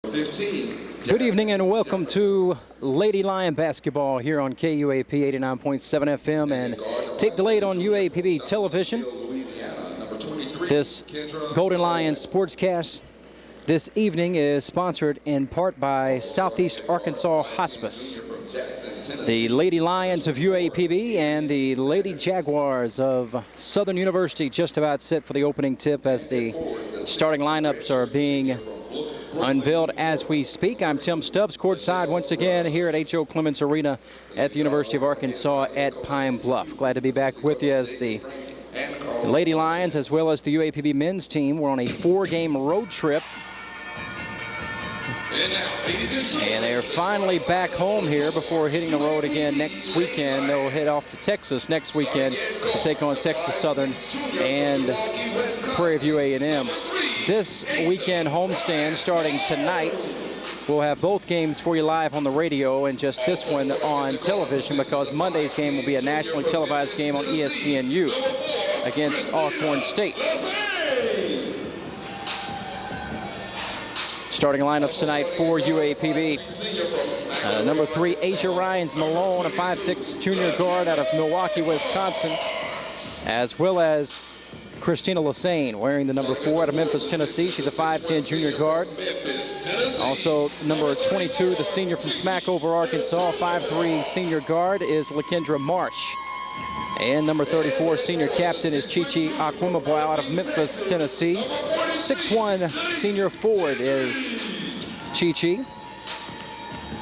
15. Good evening and welcome to Lady Lion basketball here on KUAP 89.7 FM and tape delayed on UAPB television. This Golden Lions sportscast this evening is sponsored in part by Southeast Arkansas Hospice, the Lady Lions of UAPB and the Lady Jaguars of Southern University just about set for the opening tip as the starting lineups are being unveiled as we speak. I'm Tim Stubbs, courtside once again here at H.O. Clements Arena at the University of Arkansas at Pine Bluff. Glad to be back with you as the Lady Lions as well as the UAPB men's team were on a 4-game road trip. And they're finally back home here before hitting the road again next weekend. They'll head off to Texas next weekend to take on Texas Southern and Prairie View A&M. This weekend homestand starting tonight. We'll have both games for you live on the radio and just this one on television because Monday's game will be a nationally televised game on ESPNU against Alcorn State. Starting lineups tonight for UAPB. Number 3, Asia Ryans Malone, a 5'6" junior guard out of Milwaukee, Wisconsin, as well as Christina Lassane, wearing the number 4 out of Memphis, Tennessee. She's a 5'10" junior guard. Also, number 22, the senior from Smackover, Arkansas, 5'3" senior guard is Lakendra Marsh. And number 34, senior captain is Chichi Akwumablau out of Memphis, Tennessee. 6'1" senior forward is Chichi.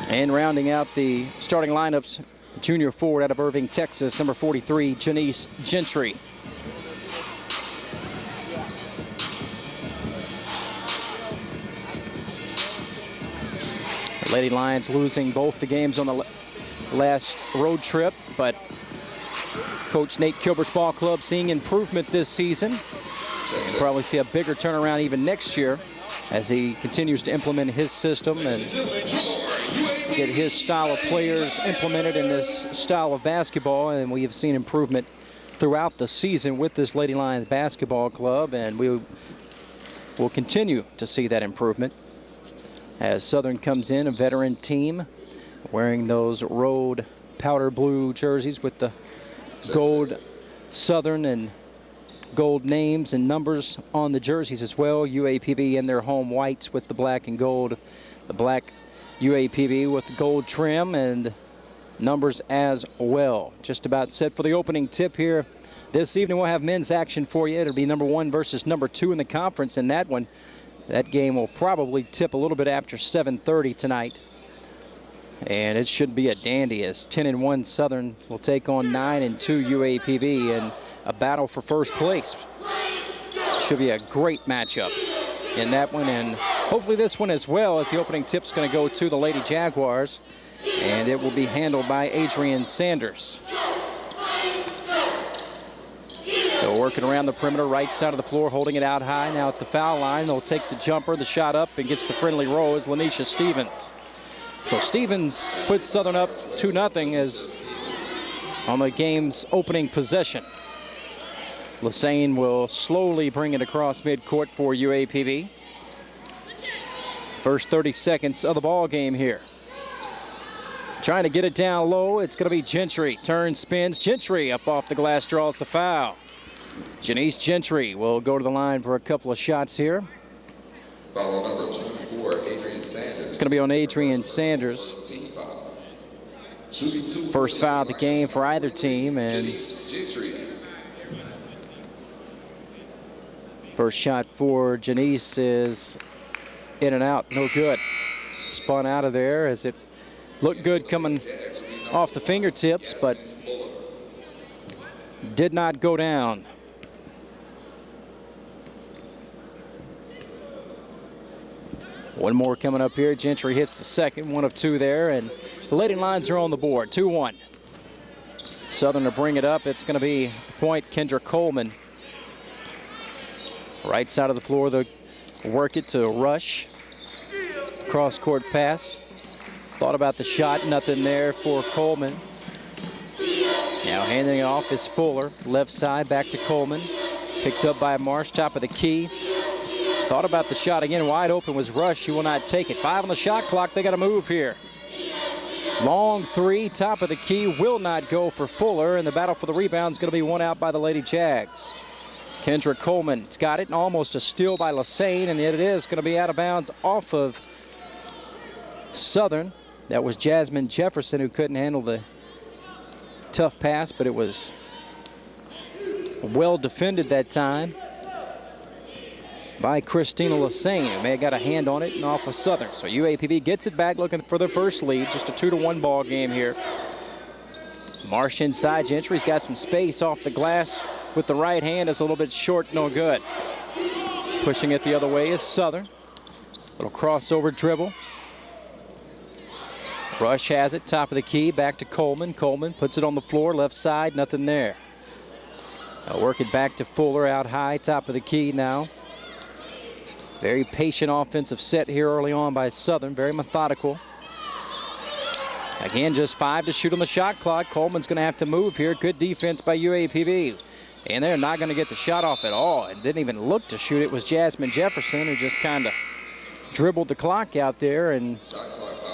And rounding out the starting lineups, junior forward out of Irving, Texas, number 43, Janice Gentry. The Lady Lions losing both the games on the last road trip, but Coach Nate Kilbert's ball club seeing improvement this season. We'll probably see a bigger turnaround even next year as he continues to implement his system and get his style of players implemented in this style of basketball. And we have seen improvement throughout the season with this Lady Lions basketball club, and we will continue to see that improvement as Southern comes in, a veteran team, wearing those road powder blue jerseys with the gold Southern and gold names and numbers on the jerseys as well. UAPB in their home whites with the black and gold. The black UAPB with the gold trim and numbers as well. Just about set for the opening tip here. This evening we'll have men's action for you. It'll be number 1 versus number 2 in the conference in that one. That game will probably tip a little bit after 7:30 tonight. And it should be a dandy as 10-1 Southern will take on 9-2 UAPB in a battle for first place. Should be a great matchup in that one, and hopefully this one as well, as the opening tip's going to go to the Lady Jaguars, and it will be handled by Adrian Sanders. So working around the perimeter, right side of the floor, holding it out high. Now at the foul line, they'll take the jumper, the shot up, and gets the friendly roll is Lanisha Stevens. So Stevens puts Southern up 2-0 as on the game's opening possession. Lassane will slowly bring it across midcourt for UAPB. First 30 seconds of the ball game here. Trying to get it down low, it's going to be Gentry. Turns, spins, Gentry up off the glass, draws the foul. Janice Gentry will go to the line for a couple of shots here. Foul number 24, Adrian Sanders. It's going to be on Adrian Sanders. First foul of the game for either team, and first shot for Janice is in and out, no good. Spun out of there as it looked good coming off the fingertips, but did not go down. One more coming up here. Gentry hits the second, 1 of 2 there, and the Lady Lions are on the board, 2-1. Southern to bring it up. It's going to be the point, Kendra Coleman. Right side of the floor, they'll work it to Rush. Cross-court pass. Thought about the shot, nothing there for Coleman. Now handing it off is Fuller. Left side, back to Coleman. Picked up by Marsh, top of the key. Thought about the shot again, wide open was Rush. She will not take it. 5 on the shot clock. They got to move here. Long three, top of the key, will not go for Fuller, and the battle for the rebound is going to be won out by the Lady Jags. Kendra Coleman's got it, and almost a steal by Lassane, and yet it is going to be out of bounds off of Southern. That was Jasmine Jefferson who couldn't handle the tough pass, but it was well defended that time by Christina Lassane, who may have got a hand on it and off of Southern. So UAPB gets it back, looking for their first lead. Just a 2-1 ball game here. Marsh inside. Gentry's got some space off the glass with the right hand. It's a little bit short, no good. Pushing it the other way is Southern. Little crossover dribble. Rush has it, top of the key, back to Coleman. Coleman puts it on the floor, left side, nothing there. Now work it back to Fuller, out high, top of the key now. Very patient offensive set here early on by Southern, very methodical. Again, just 5 to shoot on the shot clock. Coleman's going to have to move here. Good defense by UAPB. And they're not going to get the shot off at all. And didn't even look to shoot. It was Jasmine Jefferson who just kind of dribbled the clock out there and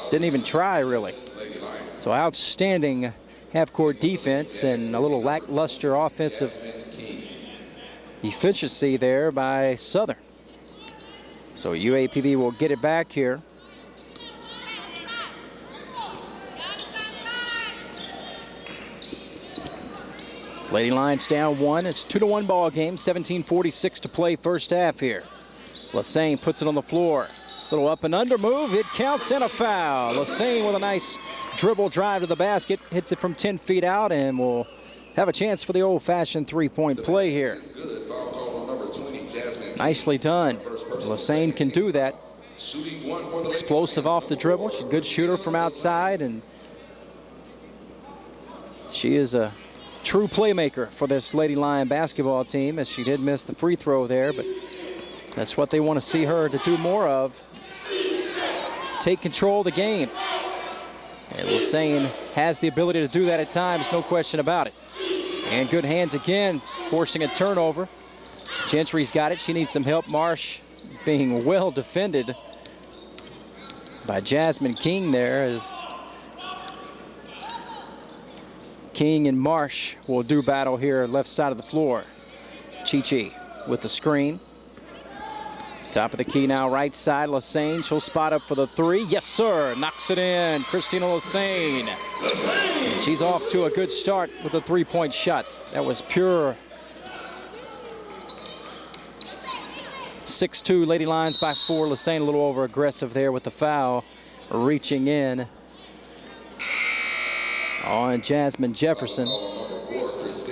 didn't even try, really. So outstanding half-court defense and a little lackluster offensive efficiency there by Southern. So UAPB will get it back here. Lady Lions down 1. It's 2-1 ball game. 17:46 to play first half here. Lassane puts it on the floor. Little up and under move. It counts and a foul. Lassane with a nice dribble drive to the basket. Hits it from 10 feet out and will have a chance for the old-fashioned three-point play here. Nicely done. Lassane can do that. Explosive off the dribble. She's a good shooter from outside, and she is a true playmaker for this Lady Lion basketball team, as she did miss the free throw there, but that's what they want to see her to do more of. Take control of the game. And Lassane has the ability to do that at times, no question about it. And good hands again, forcing a turnover. Gentry's got it. She needs some help. Marsh being well defended by Jasmine King there, as King and Marsh will do battle here left side of the floor. Chi-Chi with the screen. Top of the key now, right side. Lassane, she'll spot up for the three. Yes, sir. Knocks it in. Christina Lassane. She's off to a good start with a three-point shot. That was pure. 6'2", Lady Lions by 4. Lassane a little over aggressive there with the foul, reaching in on Jasmine Jefferson. It's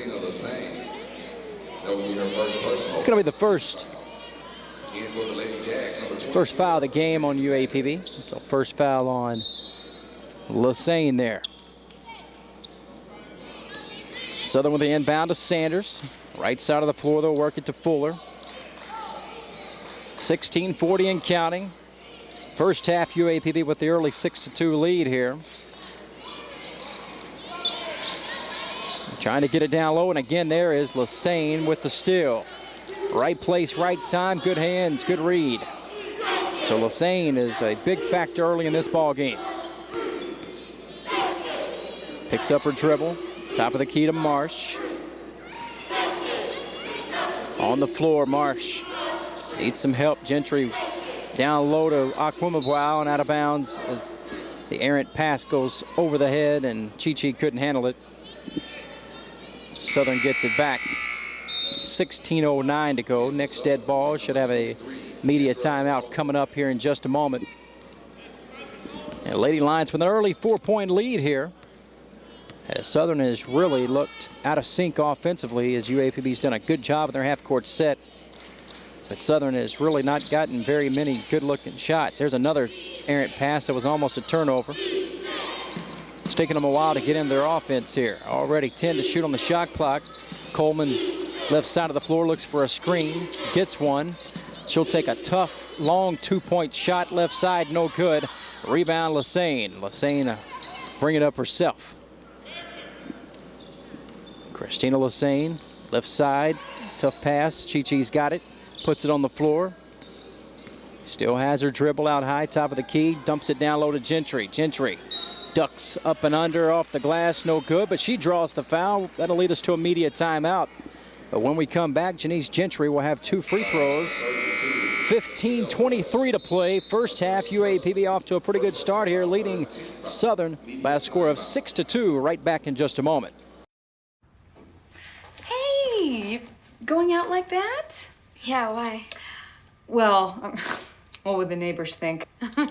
going to be the first foul of the game on UAPB. So first foul on Lassane there. Southern with the inbound to Sanders. Right side of the floor, they'll work it to Fuller. 16:40 and counting. First half, UAPB with the early 6-2 lead here. Trying to get it down low, and again there is Lassane with the steal. Right place, right time, good hands, good read. So Lassane is a big factor early in this ball game. Picks up her dribble, top of the key to Marsh. On the floor, Marsh needs some help. Gentry down low to Akwumabwao and out of bounds as the errant pass goes over the head, and Chi-Chi couldn't handle it. Southern gets it back. 16:09 to go. Next dead ball. Should have a media timeout coming up here in just a moment. And Lady Lions with an early 4-point lead here, as Southern has really looked out of sync offensively, as UAPB's done a good job in their half-court set. But Southern has really not gotten very many good-looking shots. There's another errant pass that was almost a turnover. It's taken them a while to get in their offense here. Already 10 to shoot on the shot clock. Coleman, left side of the floor, looks for a screen, gets one. She'll take a tough, long two-point shot left side, no good. Rebound, Lassane. Lassane bring it up herself. Christina Lassane, left side, tough pass. Chi-Chi's got it, puts it on the floor. Still has her dribble out high, top of the key, dumps it down low to Gentry. Gentry ducks up and under off the glass, no good, but she draws the foul. That'll lead us to immediate timeout. But when we come back, Janice Gentry will have 2 free throws. 15:23 to play. First half, UAPB off to a pretty good start here, leading Southern by a score of 6-2. Right back in just a moment. Hey, you going out like that? Yeah, why? Well, what would the neighbors think? I see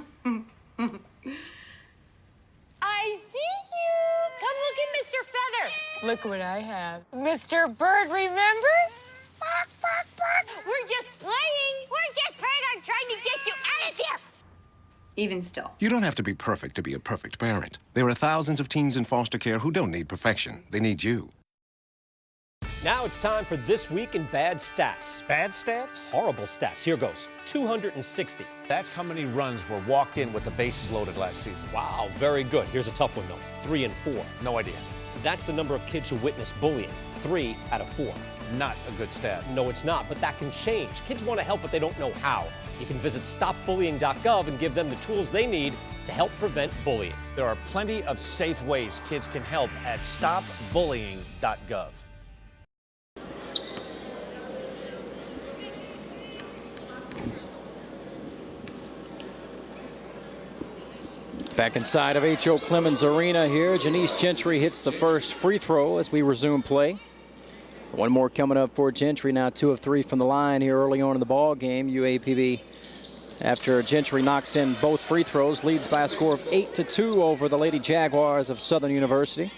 you. Come look at Mr. Feather. Look what I have. Mr. Bird, remember? Bark, bark, bark. We're just playing. We're just playing on trying to get you out of here. Even still. You don't have to be perfect to be a perfect parent. There are thousands of teens in foster care who don't need perfection. They need you. Now it's time for This Week in Bad Stats. Bad stats? Horrible stats. Here goes. 260. That's how many runs were walked in with the bases loaded last season. Wow, very good. Here's a tough one, though. 3 and 4. No idea. That's the number of kids who witness bullying. 3 out of 4. Not a good stat. No, it's not, but that can change. Kids want to help, but they don't know how. You can visit stopbullying.gov and give them the tools they need to help prevent bullying. There are plenty of safe ways kids can help at stopbullying.gov. Back inside of H.O. Clemens Arena here, Janice Gentry hits the first free throw as we resume play. One more coming up for Gentry, now 2 of 3 from the line here early on in the ball game. UAPB, after Gentry knocks in both free throws, leads by a score of 8-2 over the Lady Jaguars of Southern University.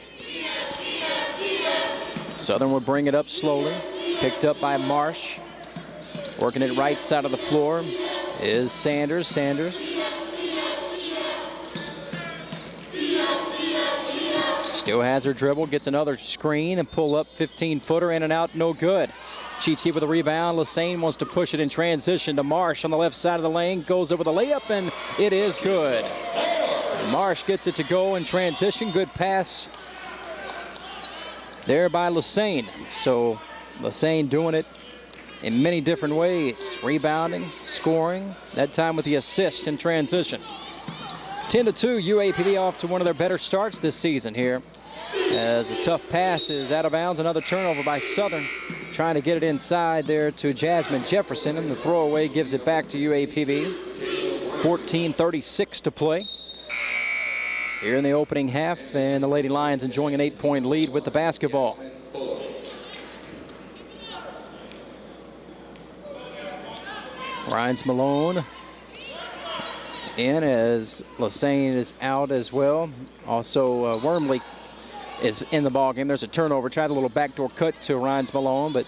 Southern will bring it up slowly, picked up by Marsh. Working it right side of the floor is Sanders. Sanders still has her dribble, gets another screen and pull up 15-footer in and out, no good. Chichi with a rebound. Lassane wants to push it in transition to Marsh on the left side of the lane, goes over the layup and it is good. Marsh gets it to go in transition, good pass there by Lassane. So Lassane doing it in many different ways, rebounding, scoring, that time with the assist in transition. 10-2, UAPB off to one of their better starts this season here. As a tough pass is out of bounds, another turnover by Southern. Trying to get it inside there to Jasmine Jefferson, and the throwaway gives it back to UAPB. 14:36 to play here in the opening half, and the Lady Lions enjoying an 8-point lead with the basketball. Ryans Malone in as Lassane is out as well. Also, Wormley is in the ball game. There's a turnover. Tried a little backdoor cut to Ryans Malone, but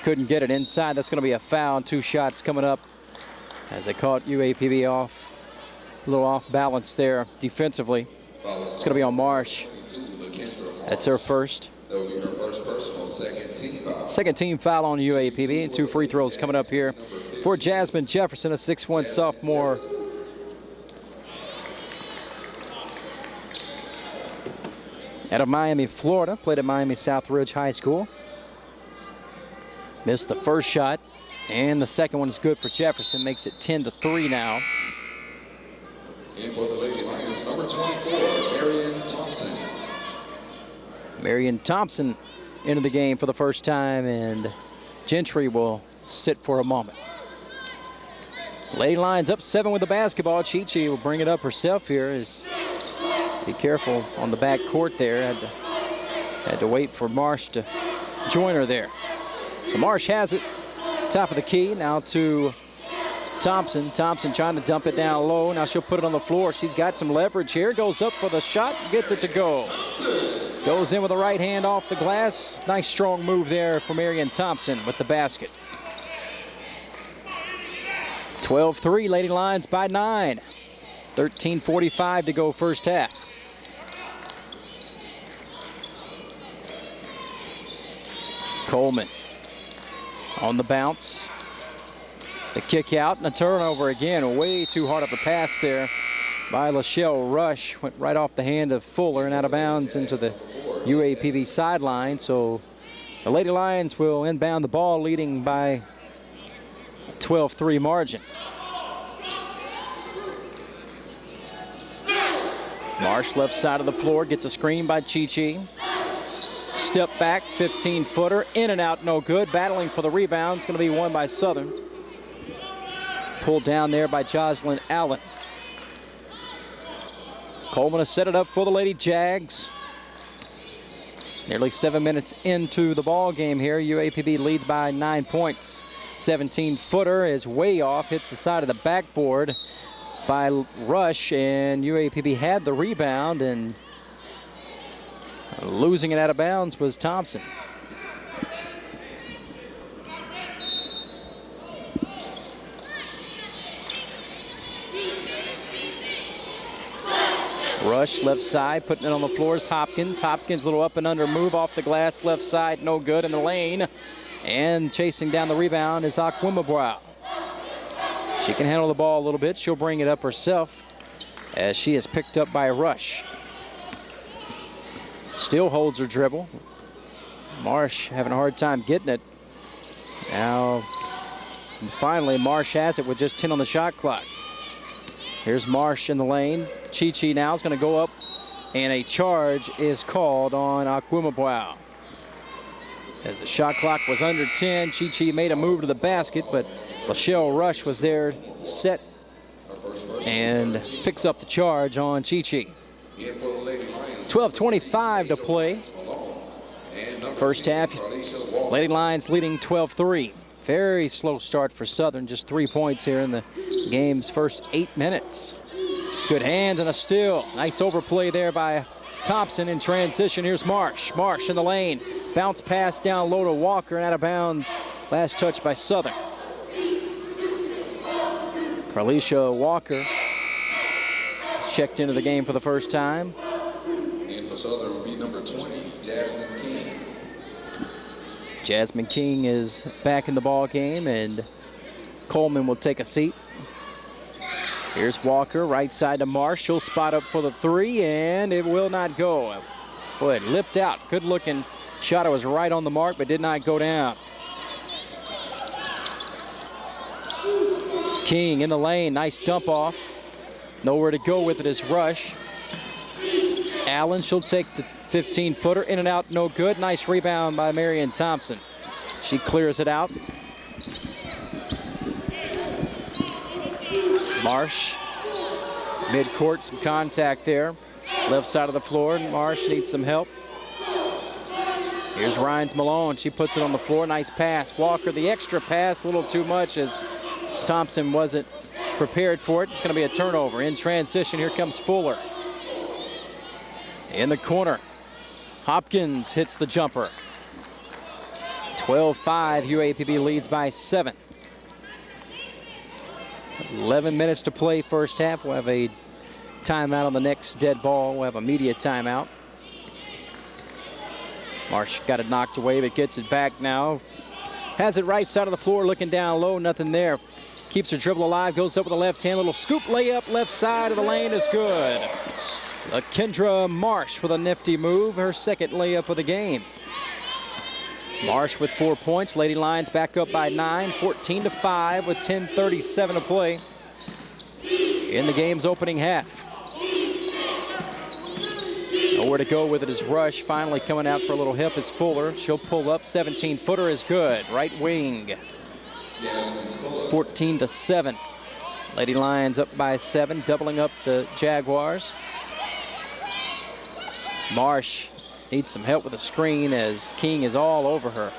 couldn't get it inside. That's going to be a foul. 2 shots coming up as they caught UAPB off. A little off balance there defensively. It's going to be on Marsh. That's her first. Second team foul on UAPB. And 2 free throws coming up here for Jasmine Jefferson, a 6'1" sophomore. Out of Miami, Florida, played at Miami Southridge High School. Missed the first shot, and the second one is good for Jefferson. Makes it 10-3 now. And for the Lady Lions, number 24, Marion Thompson. Marion Thompson into the game for the first time, and Gentry will sit for a moment. Lady Lions up 7 with the basketball. Chichi will bring it up herself here. Be careful on the back court there. Had to wait for Marsh to join her there. So Marsh has it, top of the key. Now to Thompson. Thompson trying to dump it down low. Now she'll put it on the floor. She's got some leverage here. Goes up for the shot, gets it to go. Goes in with the right hand off the glass. Nice strong move there for Marion Thompson with the basket. 12-3, Lady Lions by 9. 13:45 to go first half. Coleman on the bounce. The kick out and a turnover again. Way too hard of a pass there by Lachelle Rush. Went right off the hand of Fuller and out of bounds into the UAPB sideline. So the Lady Lions will inbound the ball, leading by a 12-3 margin. Marsh left side of the floor, gets a screen by Chi-Chi. Step back, 15-footer, in and out, no good. Battling for the rebound. It's going to be won by Southern. Pulled down there by Jocelyn Allen. Coleman has set it up for the Lady Jags. Nearly 7 minutes into the ball game here. UAPB leads by 9 points. 17-footer is way off, hits the side of the backboard by Rush, and UAPB had the rebound, and losing it out of bounds was Thompson. Rush left side, putting it on the floor is Hopkins. Hopkins, little up and under move off the glass, left side, no good in the lane. And chasing down the rebound is Akwimabrow. She can handle the ball a little bit. She'll bring it up herself as she is picked up by Rush. Still holds her dribble. Marsh having a hard time getting it. Now, finally, Marsh has it with just 10 on the shot clock. Here's Marsh in the lane. Chi-Chi now is going to go up, and a charge is called on Akwimabrow. As the shot clock was under 10, Chi-Chi made a move to the basket, but Lachelle Rush was there set and picks up the charge on Chi-Chi. 12:25 to play. First half, Lady Lions leading 12-3. Very slow start for Southern, just 3 points here in the game's first 8 minutes. Good hands and a steal. Nice overplay there by Thompson in transition. Here's Marsh. Marsh in the lane. Bounce pass down low to Walker and out of bounds. Last touch by Southern. Carlisha Walker has checked into the game for the first time. And for Southern will be number 20, Jasmine King. Jasmine King is back in the ball game, and Coleman will take a seat. Here's Walker, right side to Marsh. She'll spot up for the three, and it will not go. Boy, it lipped out. Good looking shot. It was right on the mark, but did not go down. King in the lane, nice dump off. Nowhere to go with it is Rush. Allen, she'll take the 15-footer, in and out, no good. Nice rebound by Marion Thompson. She clears it out. Marsh, mid-court, some contact there. Left side of the floor, Marsh needs some help. Here's Ryans Malone, she puts it on the floor, nice pass. Walker, the extra pass, a little too much as Thompson wasn't prepared for it. It's gonna be a turnover. In transition, here comes Fuller. In the corner, Hopkins hits the jumper. 12-5, UAPB leads by 7. 11 minutes to play first half. We'll have a timeout on the next dead ball. We'll have a media timeout. Marsh got it knocked away, but gets it back now. Has it right side of the floor, looking down low, nothing there. Keeps her dribble alive, goes up with a left hand, little scoop layup, left side of the lane is good. Kendra Marsh with a nifty move, her second layup of the game. Marsh with 4 points. Lady Lions back up by 9, 14-5 with 10:37 to play in the game's opening half. Nowhere to go with it is Rush. Finally coming out for a little hip is Fuller. She'll pull up, 17-footer is good. Right wing, 14-7. Lady Lions up by 7, doubling up the Jaguars. Marsh needs some help with the screen as King is all over her.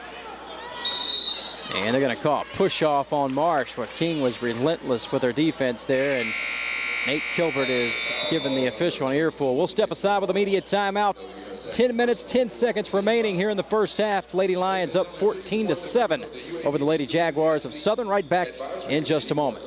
And they're going to call a push off on Marsh, where King was relentless with her defense there, and Nate Kilbert is giving the official an earful. We'll step aside with a media timeout. 10 minutes, 10 seconds remaining here in the first half. Lady Lions up 14-7 over the Lady Jaguars of Southern. Right back in just a moment.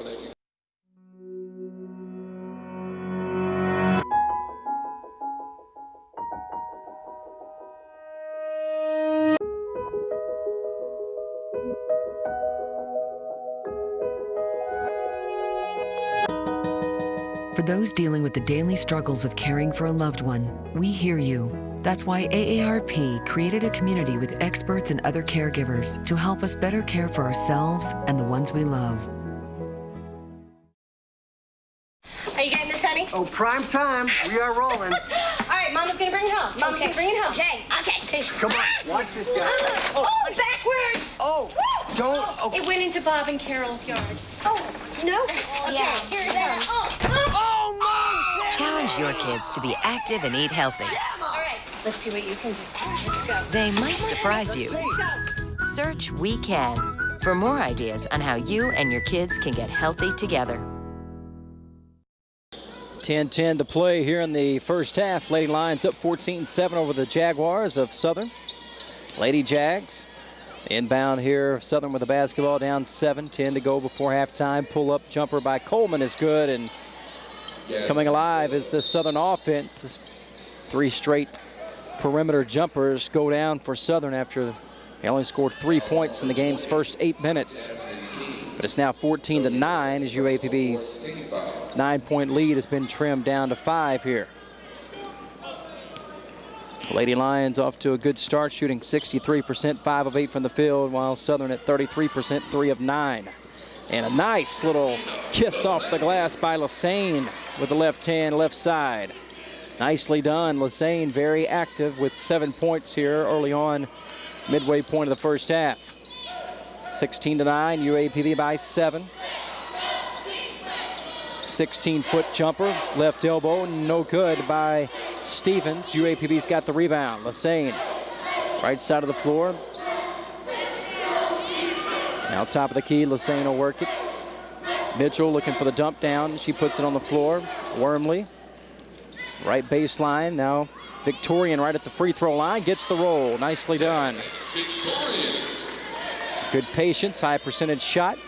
For those dealing with the daily struggles of caring for a loved one, we hear you. That's why AARP created a community with experts and other caregivers to help us better care for ourselves and the ones we love. Are you getting this honey? Oh, prime time. We are rolling. All right, Mama's gonna bring it home. Mama's gonna bring it home. Okay. Come on, watch this guy. Oh, backwards. Oh, don't. Oh. It went into Bob and Carol's yard. Oh, no? Okay, here it comes. Oh, Mom! Challenge your kids to be active and eat healthy. All right, let's see what you can do. Let's go. They might surprise you. Search We Can for more ideas on how you and your kids can get healthy together. 10-10 to play here in the first half. Lady Lions up 14-7 over the Jaguars of Southern. Lady Jags inbound here. Southern with the basketball, down 7-10 to go before halftime. Pull-up jumper by Coleman is good, and coming alive is the Southern offense. 3 straight perimeter jumpers go down for Southern after they only scored 3 points in the game's first 8 minutes. But it's now 14-9 as UAPB's 9-point lead has been trimmed down to 5 here. Lady Lions off to a good start, shooting 63%, 5 of 8 from the field, while Southern at 33%, 3 of 9. And a nice little kiss off the glass by Lassane with the left hand, left side. Nicely done. Lassane very active with 7 points here early on, midway point of the first half. 16-9, UAPB by 7. 16-foot jumper, left elbow, no good by Stevens. UAPB's got the rebound. Lassane, right side of the floor. Now top of the key, Lassane will work it. Mitchell looking for the dump down. She puts it on the floor. Wormley, right baseline. Now Victorian right at the free throw line, gets the roll. Nicely done. Good patience, high percentage shot,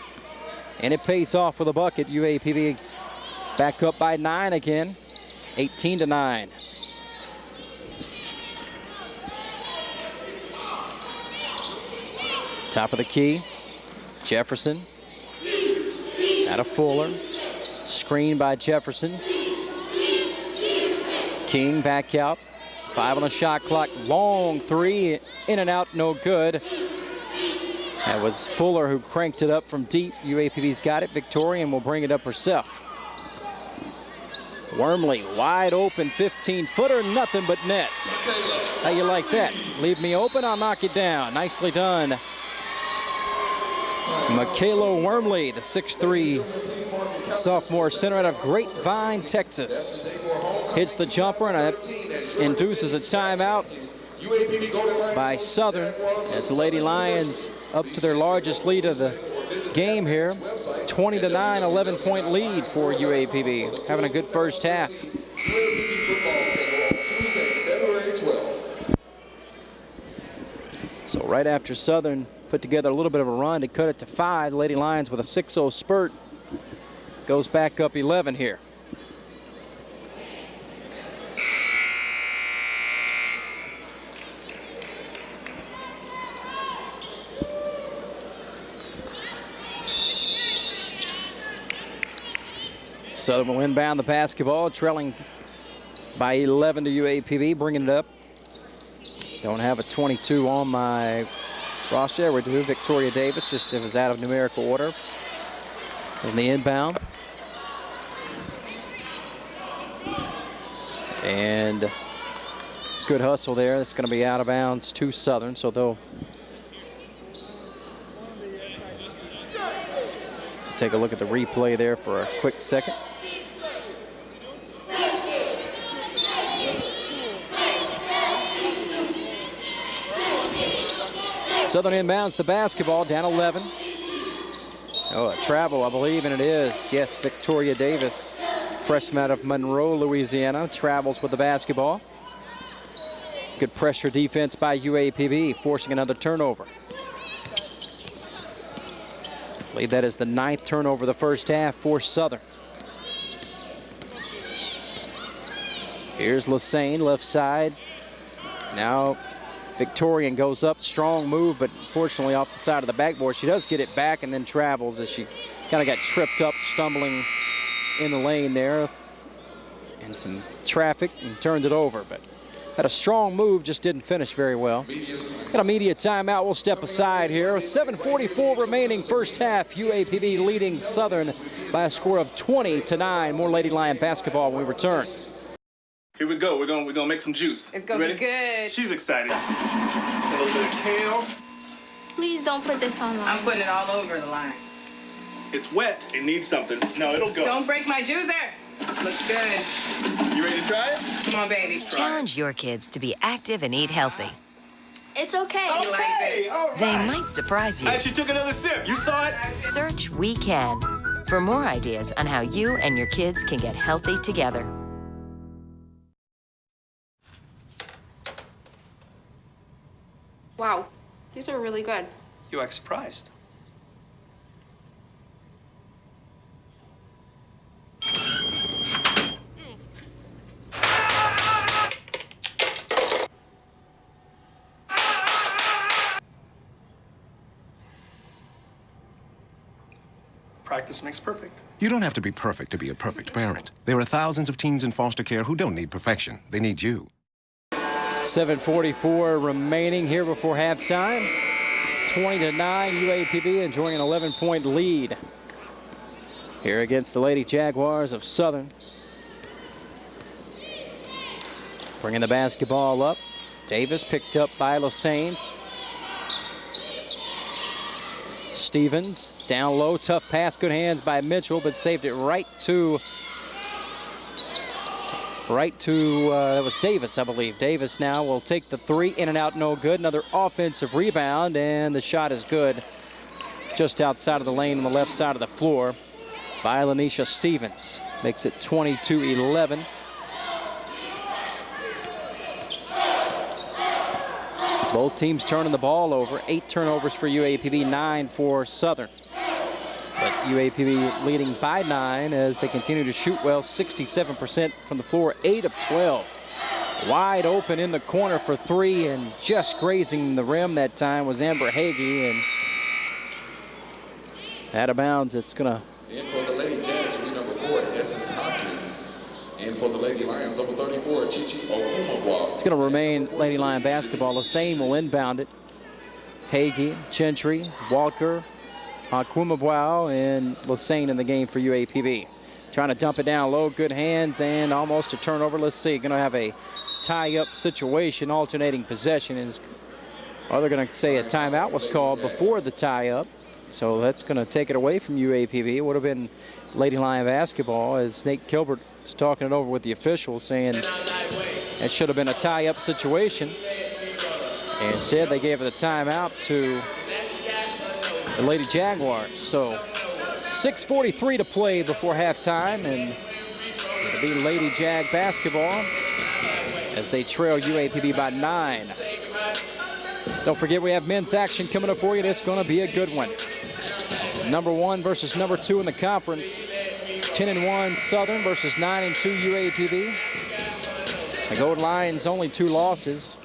and it pays off with a bucket. UAPB back up by 9 again, 18-9. Top of the key, Jefferson, out of Fuller, screen by Jefferson. King back out, 5 on the shot clock, long 3, in and out, no good. That was Fuller who cranked it up from deep. UAPB's got it. Victorian will bring it up herself. Wormley, wide open, 15-footer, nothing but net. How you like that? Leave me open, I'll knock it down. Nicely done. Michaela Wormley, the 6'3" sophomore center out of Grapevine, Texas. Hits the jumper, and that induces a timeout by Southern as the Lady Lions up to their largest lead of the game here. 20-9, 11-point lead for UAPB. Having a good first half. So right after Southern put together a little bit of a run to cut it to 5, the Lady Lions with a 6-0 spurt goes back up 11 here. Southern will inbound the basketball, trailing by 11 to UAPB, bringing it up. Don't have a 22 on my roster. There we do. Victoria Davis, just it was out of numerical order. In the inbound. And good hustle there. It's going to be out of bounds to Southern, so they'll take a look at the replay there for a quick second. Southern inbounds the basketball, down 11. Oh, a travel, I believe, and it is. Yes, Victoria Davis, freshman out of Monroe, Louisiana, travels with the basketball. Good pressure defense by UAPB, forcing another turnover. I believe that is the 9th turnover of the first half for Southern. Here's Lassane, left side. Now Victorian goes up, strong move, but fortunately off the side of the backboard. She does get it back and then travels as she kind of got tripped up, stumbling in the lane there. And some traffic and turned it over, but Had a strong move, just didn't finish very well. Got a media timeout. We'll step aside here. 7:44 remaining first half. UAPB leading Southern by a score of 20-9. More Lady Lion basketball when we return. Here we go. We're gonna make some juice. It's gonna be good. She's excited. A little bit of kale. Please don't put this on. I'm putting it all over the line. It's wet. It needs something. No, it'll go. Don't break my juicer. Looks good. You ready to try it? Come on, baby. Challenge your kids to be active and eat healthy. It's okay. Okay, all right. They might surprise you. She took another sip. You saw it? Search We Can for more ideas on how you and your kids can get healthy together. Wow, these are really good. You act surprised. Practice makes perfect. You don't have to be perfect to be a perfect parent. There are thousands of teens in foster care who don't need perfection. They need you. 7:44 remaining here before halftime. 20-9, UAPB enjoying an 11-point lead here against the Lady Jaguars of Southern. Bringing the basketball up. Davis picked up by Lassane. Stevens down low, tough pass, good hands by Mitchell, but saved it right to that was Davis, I believe. Davis now will take the three, in and out, no good. Another offensive rebound, and the shot is good just outside of the lane on the left side of the floor by Lanisha Stevens. Makes it 22-11. Both teams turning the ball over. 8 turnovers for UAPB, 9 for Southern. But UAPB leading by 9 as they continue to shoot well. 67% from the floor, 8 of 12. Wide open in the corner for 3, and just grazing the rim that time was Amber Hagee. And out of bounds, it's going to... And for the Lady Jags, will be number 4, Essence Hopkins. And for the Lady Lions, number 34, Chichi Okumabwa. It's going to remain Lady Lion basketball. Lassane will inbound it. Hagee, Gentry, Walker, Okumabwa, and Lassane in the game for UAPB. Trying to dump it down low, good hands, and almost a turnover. Let's see, going to have a tie-up situation, alternating possession. Or they're going to say a timeout was called before the tie-up. So that's going to take it away from UAPB. It would have been Lady Lion basketball, as Nate Kilbert is talking it over with the officials, saying it should have been a tie-up situation. And instead, they gave it a timeout to the Lady Jaguars. So 6:43 to play before halftime, and it'll be Lady Jag basketball as they trail UAPB by 9. Don't forget, we have men's action coming up for you. It's going to be a good one. Number 1 versus number 2 in the conference. 10-1 Southern versus 9-2 UAPB. The Golden Lions only 2 losses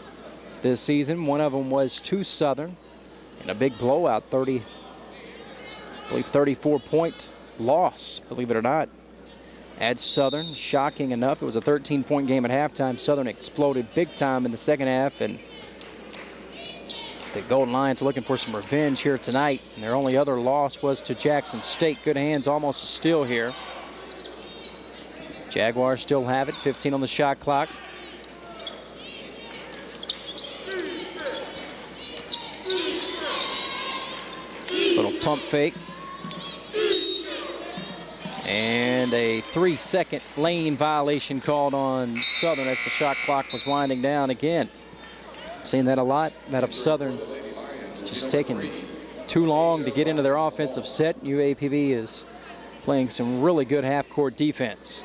this season. One of them was to Southern in a big blowout, 34-point loss, believe it or not, at Southern. Shocking enough, it was a 13-point game at halftime. Southern exploded big time in the second half, and the Golden Lions are looking for some revenge here tonight, and their only other loss was to Jackson State. Good hands, almost a steal here. Jaguars still have it, 15 on the shot clock. Little pump fake. And a 3-second lane violation called on Southern as the shot clock was winding down again. Seen that a lot, that of Southern just taking too long to get into their offensive set. UAPB is playing some really good half-court defense.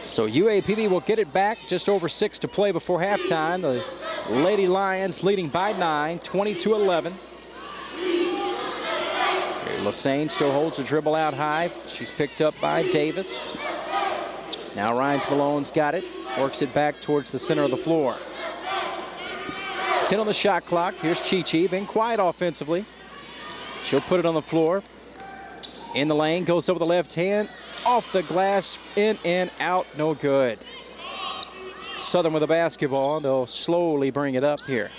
So UAPB will get it back, just over 6 to play before halftime. The Lady Lions leading by 9, 22-11. Lassane still holds her dribble out high. She's picked up by Davis. Now Ryans Malone's got it, works it back towards the center of the floor. 10 on the shot clock. Here's Chi-Chi, been quiet offensively. She'll put it on the floor. In the lane, goes over the left hand, off the glass, in and out, no good. Southern with a basketball. They'll slowly bring it up here.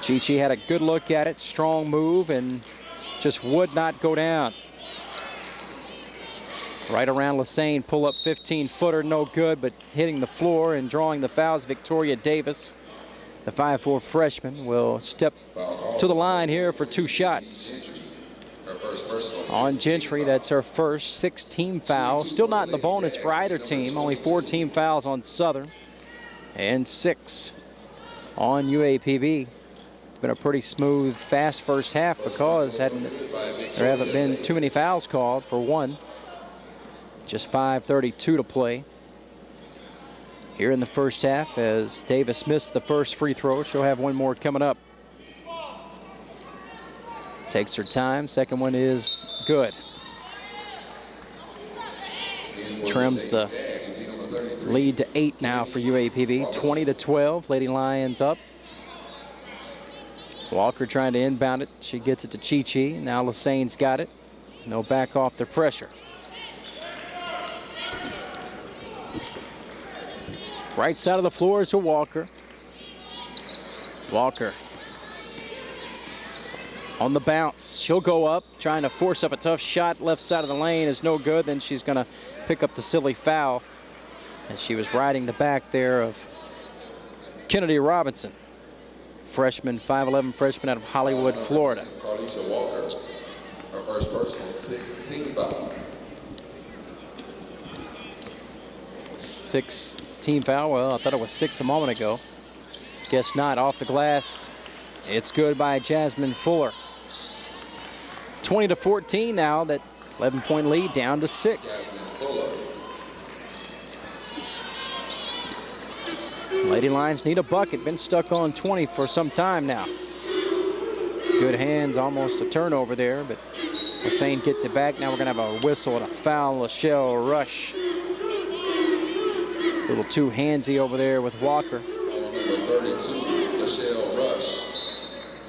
Chi-Chi had a good look at it, strong move, and just would not go down. Right around Lassane, pull up 15-footer, no good, but hitting the floor and drawing the fouls. Victoria Davis, the 5'4" freshman, will step to the line here for 2 shots. On Gentry, that's her first 6-team foul. Still not in the bonus for either team. Only 4 team fouls on Southern and 6 on UAPB. Been a pretty smooth, fast first half because there haven't been too many fouls called for one. Just 5:32 to play here in the first half as Davis missed the first free throw. She'll have one more coming up. Takes her time. Second one is good. Trims the lead to 8 now for UAPB. 20-12. Lady Lions up. Walker trying to inbound it. She gets it to Chi-Chi. Now Lassane's got it. And they'll back off the pressure. Right side of the floor is to Walker. Walker on the bounce. She'll go up, trying to force up a tough shot. Left side of the lane is no good. Then she's going to pick up the silly foul. And she was riding the back there of Kennedy Robinson. Freshman, 5'11" freshman out of Hollywood, Florida. Carlisha Walker, her first personal 6-team foul. 6-team foul. Well, I thought it was 6 a moment ago. Guess not. Off the glass. It's good by Jasmine Fuller. 20-14 now. That 11-point lead down to 6. Lady Lions need a bucket. Been stuck on 20 for some time now. Good hands, almost a turnover there, but Lassane gets it back. Now we're going to have a whistle and a foul. Lachelle Rush. A little too handsy over there with Walker. Number 32, Lachelle Rush.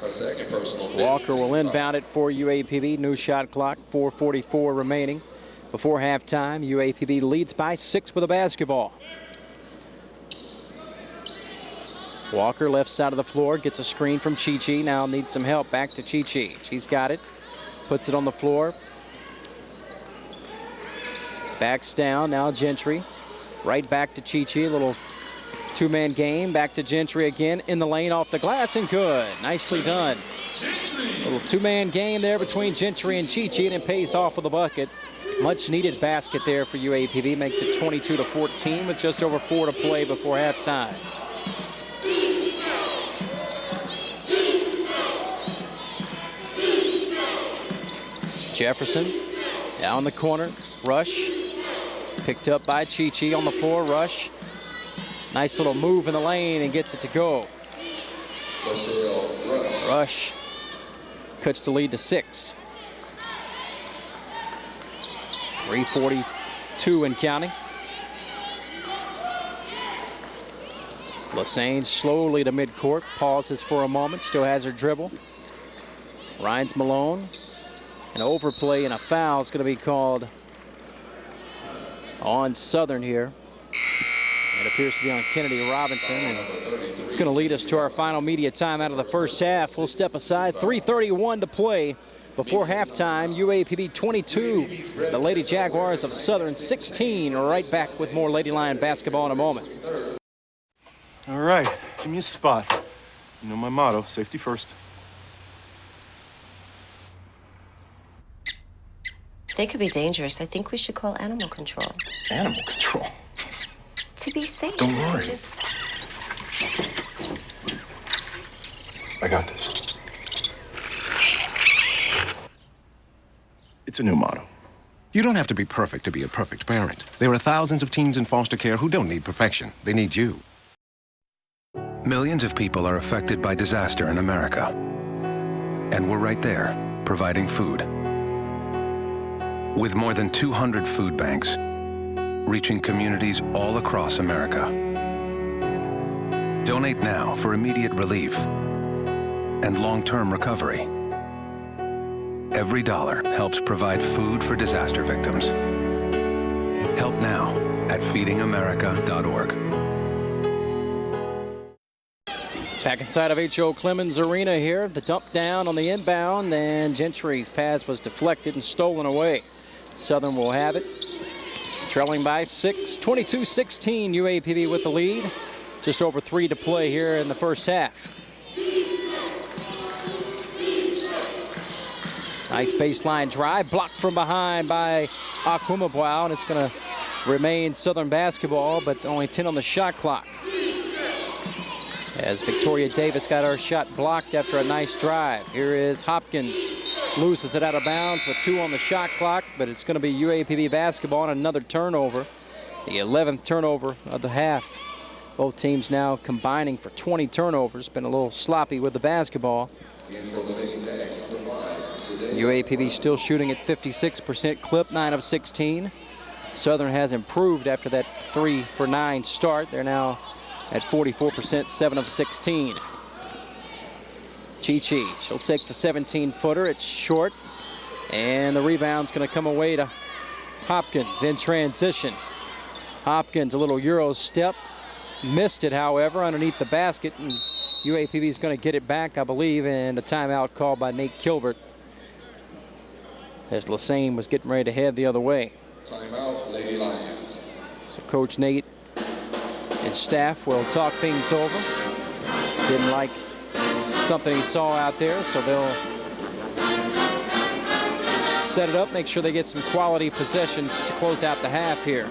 Her second personal. Walker will inbound it for UAPB. New shot clock, 4:44 remaining. Before halftime, UAPB leads by 6 with a basketball. Walker, left side of the floor, gets a screen from Chi-Chi. Now needs some help. Back to Chi-Chi. She's got it. Puts it on the floor. Backs down. Now Gentry. Right back to Chi-Chi. A little 2-man game. Back to Gentry again. In the lane, off the glass, and good. Nicely done. A little 2-man game there between Gentry and Chi-Chi, and it pays off with a bucket. Much needed basket there for UAPB. Makes it 22-14 with just over 4 to play before halftime. Jefferson down the corner. Rush picked up by Chi-Chi on the floor. Rush, nice little move in the lane and gets it to go. Rush cuts the lead to 6. 3:42 and counting. Lassane slowly to midcourt, pauses for a moment, still has her dribble. Rhines Malone. An overplay and a foul is going to be called on Southern here. It appears to be on Kennedy Robinson, and it's going to lead us to our final media timeout of the first half. We'll step aside. 3:31 to play before halftime. UAPB 22, the Lady Jaguars of Southern 16. Right back with more Lady Lion basketball in a moment. All right, give me a spot. You know my motto, safety first. They could be dangerous. I think we should call animal control. Animal control? To be safe. Don't worry. Just... I got this. It's a new motto. You don't have to be perfect to be a perfect parent. There are thousands of teens in foster care who don't need perfection. They need you. Millions of people are affected by disaster in America. And we're right there, providing food. With more than 200 food banks, reaching communities all across America. Donate now for immediate relief and long-term recovery. Every dollar helps provide food for disaster victims. Help now at feedingamerica.org. Back inside of H.O. Clemens Arena here. The dump down on the inbound, and Gentry's pass was deflected and stolen away. Southern will have it. Trailing by 6, 22-16, UAPB with the lead. Just over 3 to play here in the first half. Nice baseline drive, blocked from behind by Akwumabwao, and it's going to remain Southern basketball, but only 10 on the shot clock. As Victoria Davis got her shot blocked after a nice drive. Here is Hopkins. Loses it out of bounds with 2 on the shot clock, but it's going to be UAPB basketball and another turnover. The 11th turnover of the half. Both teams now combining for 20 turnovers. Been a little sloppy with the basketball. UAPB still shooting at 56% clip, 9 of 16. Southern has improved after that 3 for 9 start. They're now at 44%, 7 of 16. Chi, she'll take the 17-footer. It's short, and the rebound's going to come away to Hopkins in transition. Hopkins, a little Euro step. Missed it, however, underneath the basket, and UAPB is going to get it back, I believe, and a timeout called by Nate Kilbert as Lassane was getting ready to head the other way. Timeout, Lady Lions. So Coach Nate and staff will talk things over. Didn't like something he saw out there, so they'll set it up, make sure they get some quality possessions to close out the half here.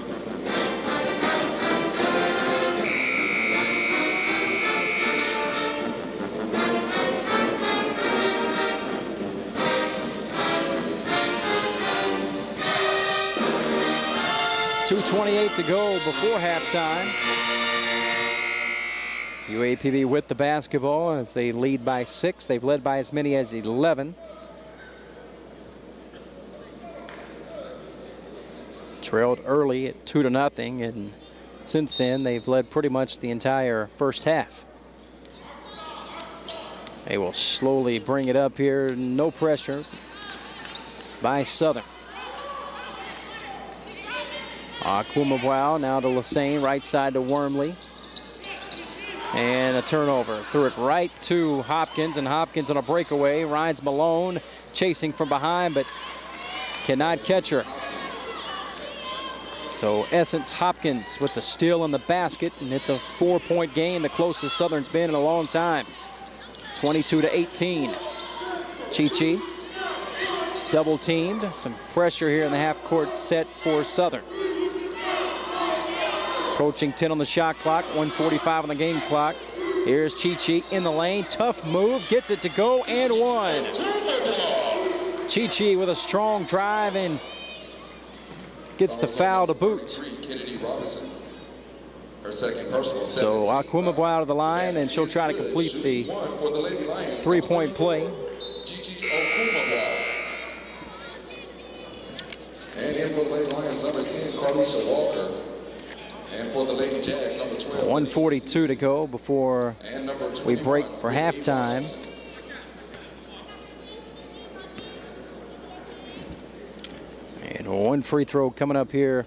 .228 to go before halftime. UAPB with the basketball as they lead by 6. They've led by as many as 11. Trailed early at 2-0, and since then they've led pretty much the entire first half. They will slowly bring it up here. No pressure by Southern. Akwumabwao now to Lassane, right side to Wormley. And a turnover. Threw it right to Hopkins, and Hopkins on a breakaway. Rhines Malone chasing from behind, but cannot catch her. So Essence Hopkins with the steal in the basket, and it's a 4-point game, the closest Southern's been in a long time. 22-18. Chi double teamed. Some pressure here in the half court set for Southern. Approaching 10 on the shot clock, 1:45 on the game clock. Here's Chi in the lane, tough move, gets it to go, and one. Chi with a strong drive and gets the foul to boot. Her second personal. So Akwumabwao out of the line, and she'll try to complete the 3-point play. And in for the Lady Lions, number 10, Carlisha Walker. And for the Lady Jacks, number 12. 1:42 to go before we break for halftime. And one free throw coming up here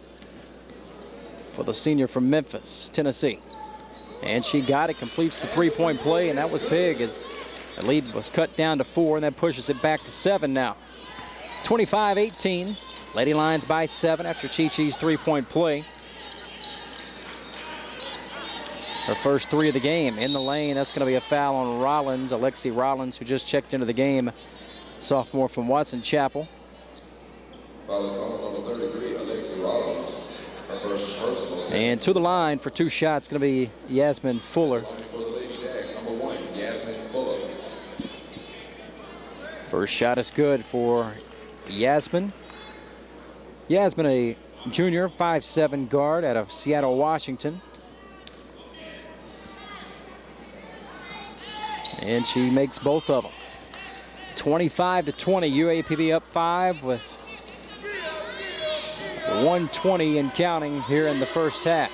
for the senior from Memphis, Tennessee. And she got it, completes the 3-point play, and that was big as the lead was cut down to 4, and that pushes it back to 7 now. 25-18. Lady Lions by 7 after Chi-Chi's 3-point play. Her first 3 of the game in the lane. That's going to be a foul on Rollins, Alexi Rollins, who just checked into the game. Sophomore from Watson Chapel. Foul is on number 33, Alexi Rollins. Her first personal. And to the line for 2 shots, going to be Yasmin Fuller. For the Lady Jacks, number 1, Yasmin Fuller. First shot is good for Yasmin. Yasmin, a junior, 5'7" guard out of Seattle, Washington. And she makes both of them. 25-20, UAPB up 5 with 1:20 and counting here in the first half.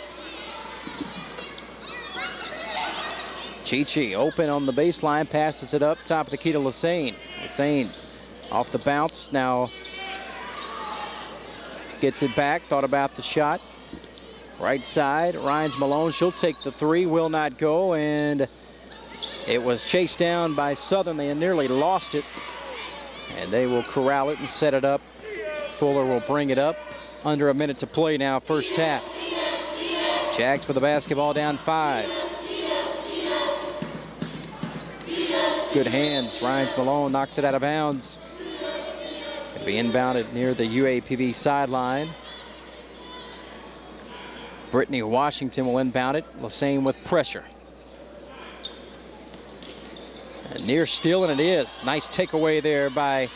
Chi open on the baseline, passes it up, top of the key to Lassane. Lassane off the bounce, now gets it back, thought about the shot. Right side, Rhines Malone, she'll take the 3, will not go, and It was chased down by Southern. They nearly lost it. And they will corral it and set it up. Fuller will bring it up. Under a minute to play now, first half. Jags with the basketball down 5. Good hands. Ryans Malone knocks it out of bounds. It'll be inbounded near the UAPB sideline. Brittany Washington will inbound it. Lesane with pressure. And near steal, and it is. Nice takeaway there by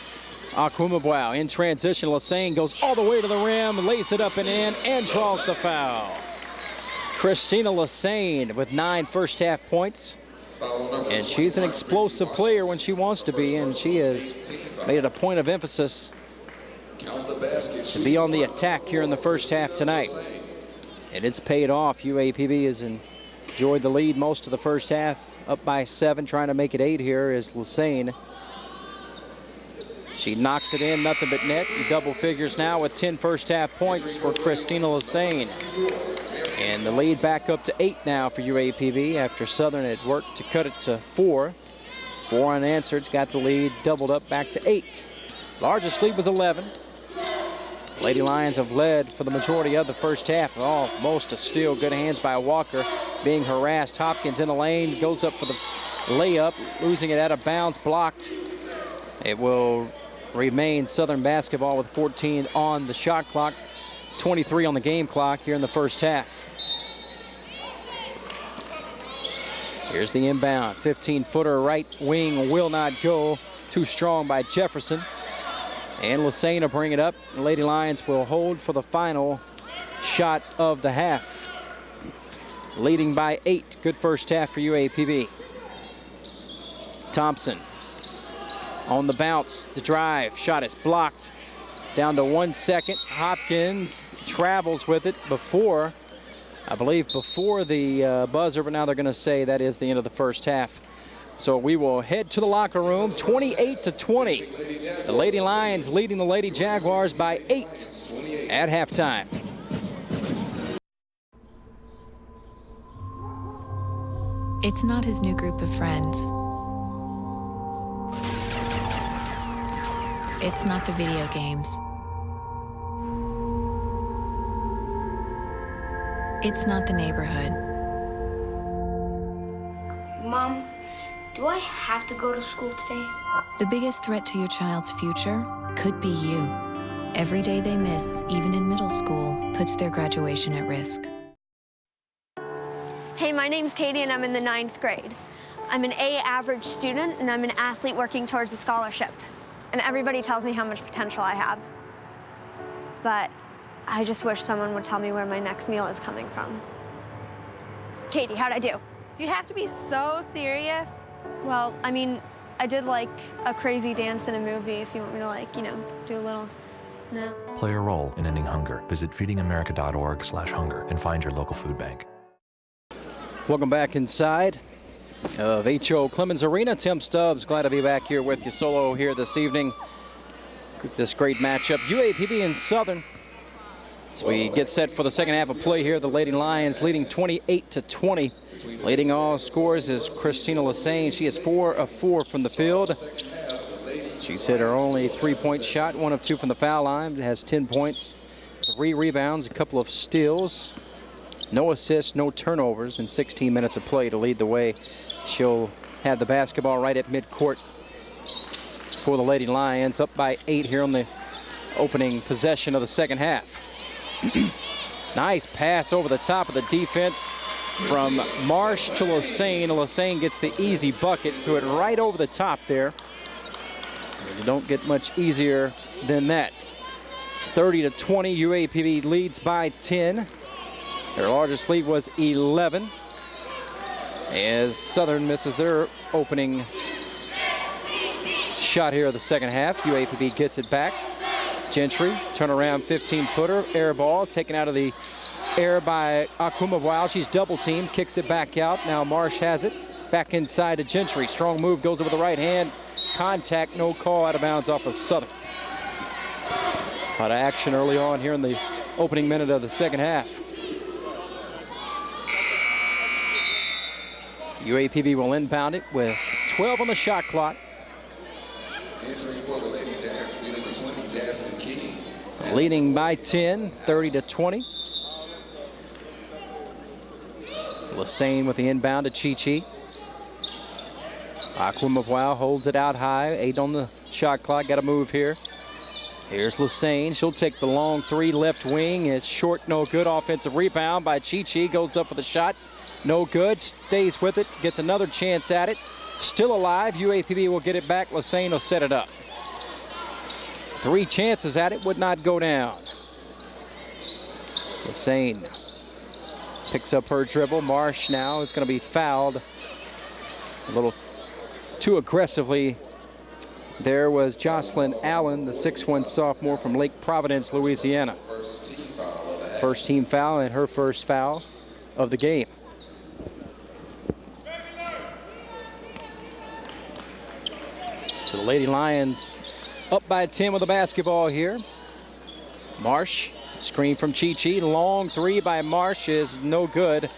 Akumabwao. In transition, Lesane goes all the way to the rim, lays it up and in, and draws the foul. Christina Lesane with 9 first-half points. And she's an explosive player when she wants to be, and she has made it a point of emphasis to be on the attack here in the first half tonight. And it's paid off. UAPB has enjoyed the lead most of the first half, up by 7, trying to make it 8 here is Lesane. She knocks it in, nothing but net. Double figures now with 10 first-half points for Christina Lesane. And the lead back up to 8 now for UAPB after Southern had worked to cut it to 4. 4 unanswered, got the lead doubled up back to 8. Largest lead was 11. Lady Lions have led for the majority of the first half. Almost a steal. Good hands by Walker, being harassed. Hopkins in the lane, goes up for the layup, losing it out of bounds, blocked. It will remain Southern basketball with 14 on the shot clock, 23 on the game clock here in the first half. Here's the inbound. 15-footer right wing will not go. Too strong by Jefferson. And Lesane will bring it up. The Lady Lions will hold for the final shot of the half. Leading by 8. Good first half for UAPB. Thompson on the bounce. The drive. Shot is blocked. Down to 1 second. Hopkins travels with it before, I believe, before the buzzer, but now they're going to say that is the end of the first half. So we will head to the locker room. 28-20. The Lady Lions leading the Lady Jaguars by 8 at halftime. It's not his new group of friends. It's not the video games. It's not the neighborhood. Mom, do I have to go to school today? The biggest threat to your child's future could be you. Every day they miss, even in middle school, puts their graduation at risk. Hey, my name's Katie and I'm in the 9th grade. I'm an A average student and I'm an athlete working towards a scholarship. And everybody tells me how much potential I have. But I just wish someone would tell me where my next meal is coming from. Katie, how'd I do? Do you have to be so serious? Well, I mean, I did like a crazy dance in a movie if you want me to, like, you know, do a little, no. Play a role in ending hunger. Visit feedingamerica.org/hunger and find your local food bank. Welcome back inside of H.O. Clemens Arena. Tim Stubbs, glad to be back here with you solo here this evening. This great matchup, UAPB and Southern. As we get set for the second half of play here, the Lady Lions leading 28-20. Leading all scores is Christina Lesane. She is 4 of 4 from the field. She's hit her only 3-point shot, 1 of 2 from the foul line. Has 10 points, 3 rebounds, a couple of steals. No assists, no turnovers in 16 minutes of play to lead the way. She'll have the basketball right at midcourt for the Lady Lions, up by 8 here on the opening possession of the second half. Nice pass over the top of the defense from Marsh to Lesane. Lesane gets the easy bucket, threw it right over the top there. You don't get much easier than that. 30-20, UAPB leads by 10. Their largest lead was 11. As Southern misses their opening shot here of the second half, UAPB gets it back. Gentry, turnaround 15-footer, air ball, taken out of the air by Akumabwao. She's double teamed, kicks it back out. Now Marsh has it, back inside to Gentry. Strong move, goes over the right hand. Contact, no call, out of bounds off of Southern. A lot of action early on here in the opening minute of the second half. UAPB will inbound it with 12 on the shot clock. Entering for the Lady Jacks, leading the 20, Jasmine King. Leading by 10, 30-20. Lassane with the inbound to Chi-Chi. Aquamavow holds it out high, 8 on the shot clock, got to move here. Here's Lassane, she'll take the long 3 left wing. It's short, no good. Offensive rebound by Chi-Chi, goes up for the shot. No good, stays with it, gets another chance at it. Still alive, UAPB will get it back. Lassane will set it up. 3 chances at it, would not go down. Lassane picks up her dribble. Marsh now is going to be fouled a little too aggressively. There was Jocelyn Allen, the 6'1" sophomore from Lake Providence, Louisiana. First team foul and her first foul of the game. So the Lady Lions up by 10 with the basketball here. Marsh, screen from Chi-Chi. Long 3 by Marsh is no good.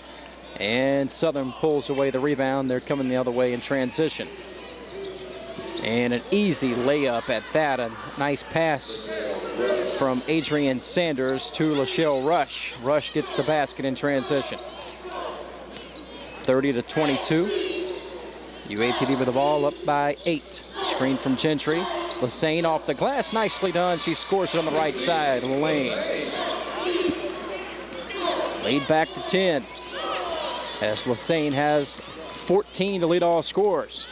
And Southern pulls away the rebound. They're coming the other way in transition. And an easy layup at that. A nice pass from Adrian Sanders to Lachelle Rush. Rush gets the basket in transition. 30-22. UAPB with the ball up by 8. Screen from Gentry. Lassane off the glass, nicely done. She scores it on the right side of the lane. Lead back to 10. As Lassane has 14 to lead all scores.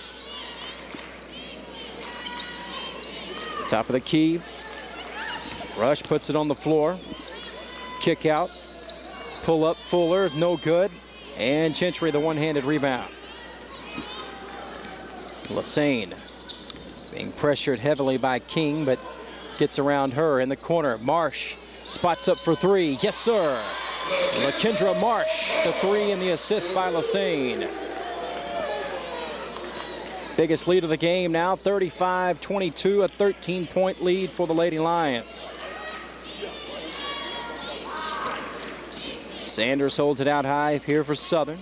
Top of the key. Rush puts it on the floor. Kick out. Pull up Fuller, no good. And Gentry the one-handed rebound. Lassane being pressured heavily by King, but gets around her in the corner. Marsh spots up for 3. Yes, sir. LaKendra Marsh, the 3 and the assist by Lassane. Biggest lead of the game now, 35-22, a 13-point lead for the Lady Lions. Sanders holds it out high here for Southern.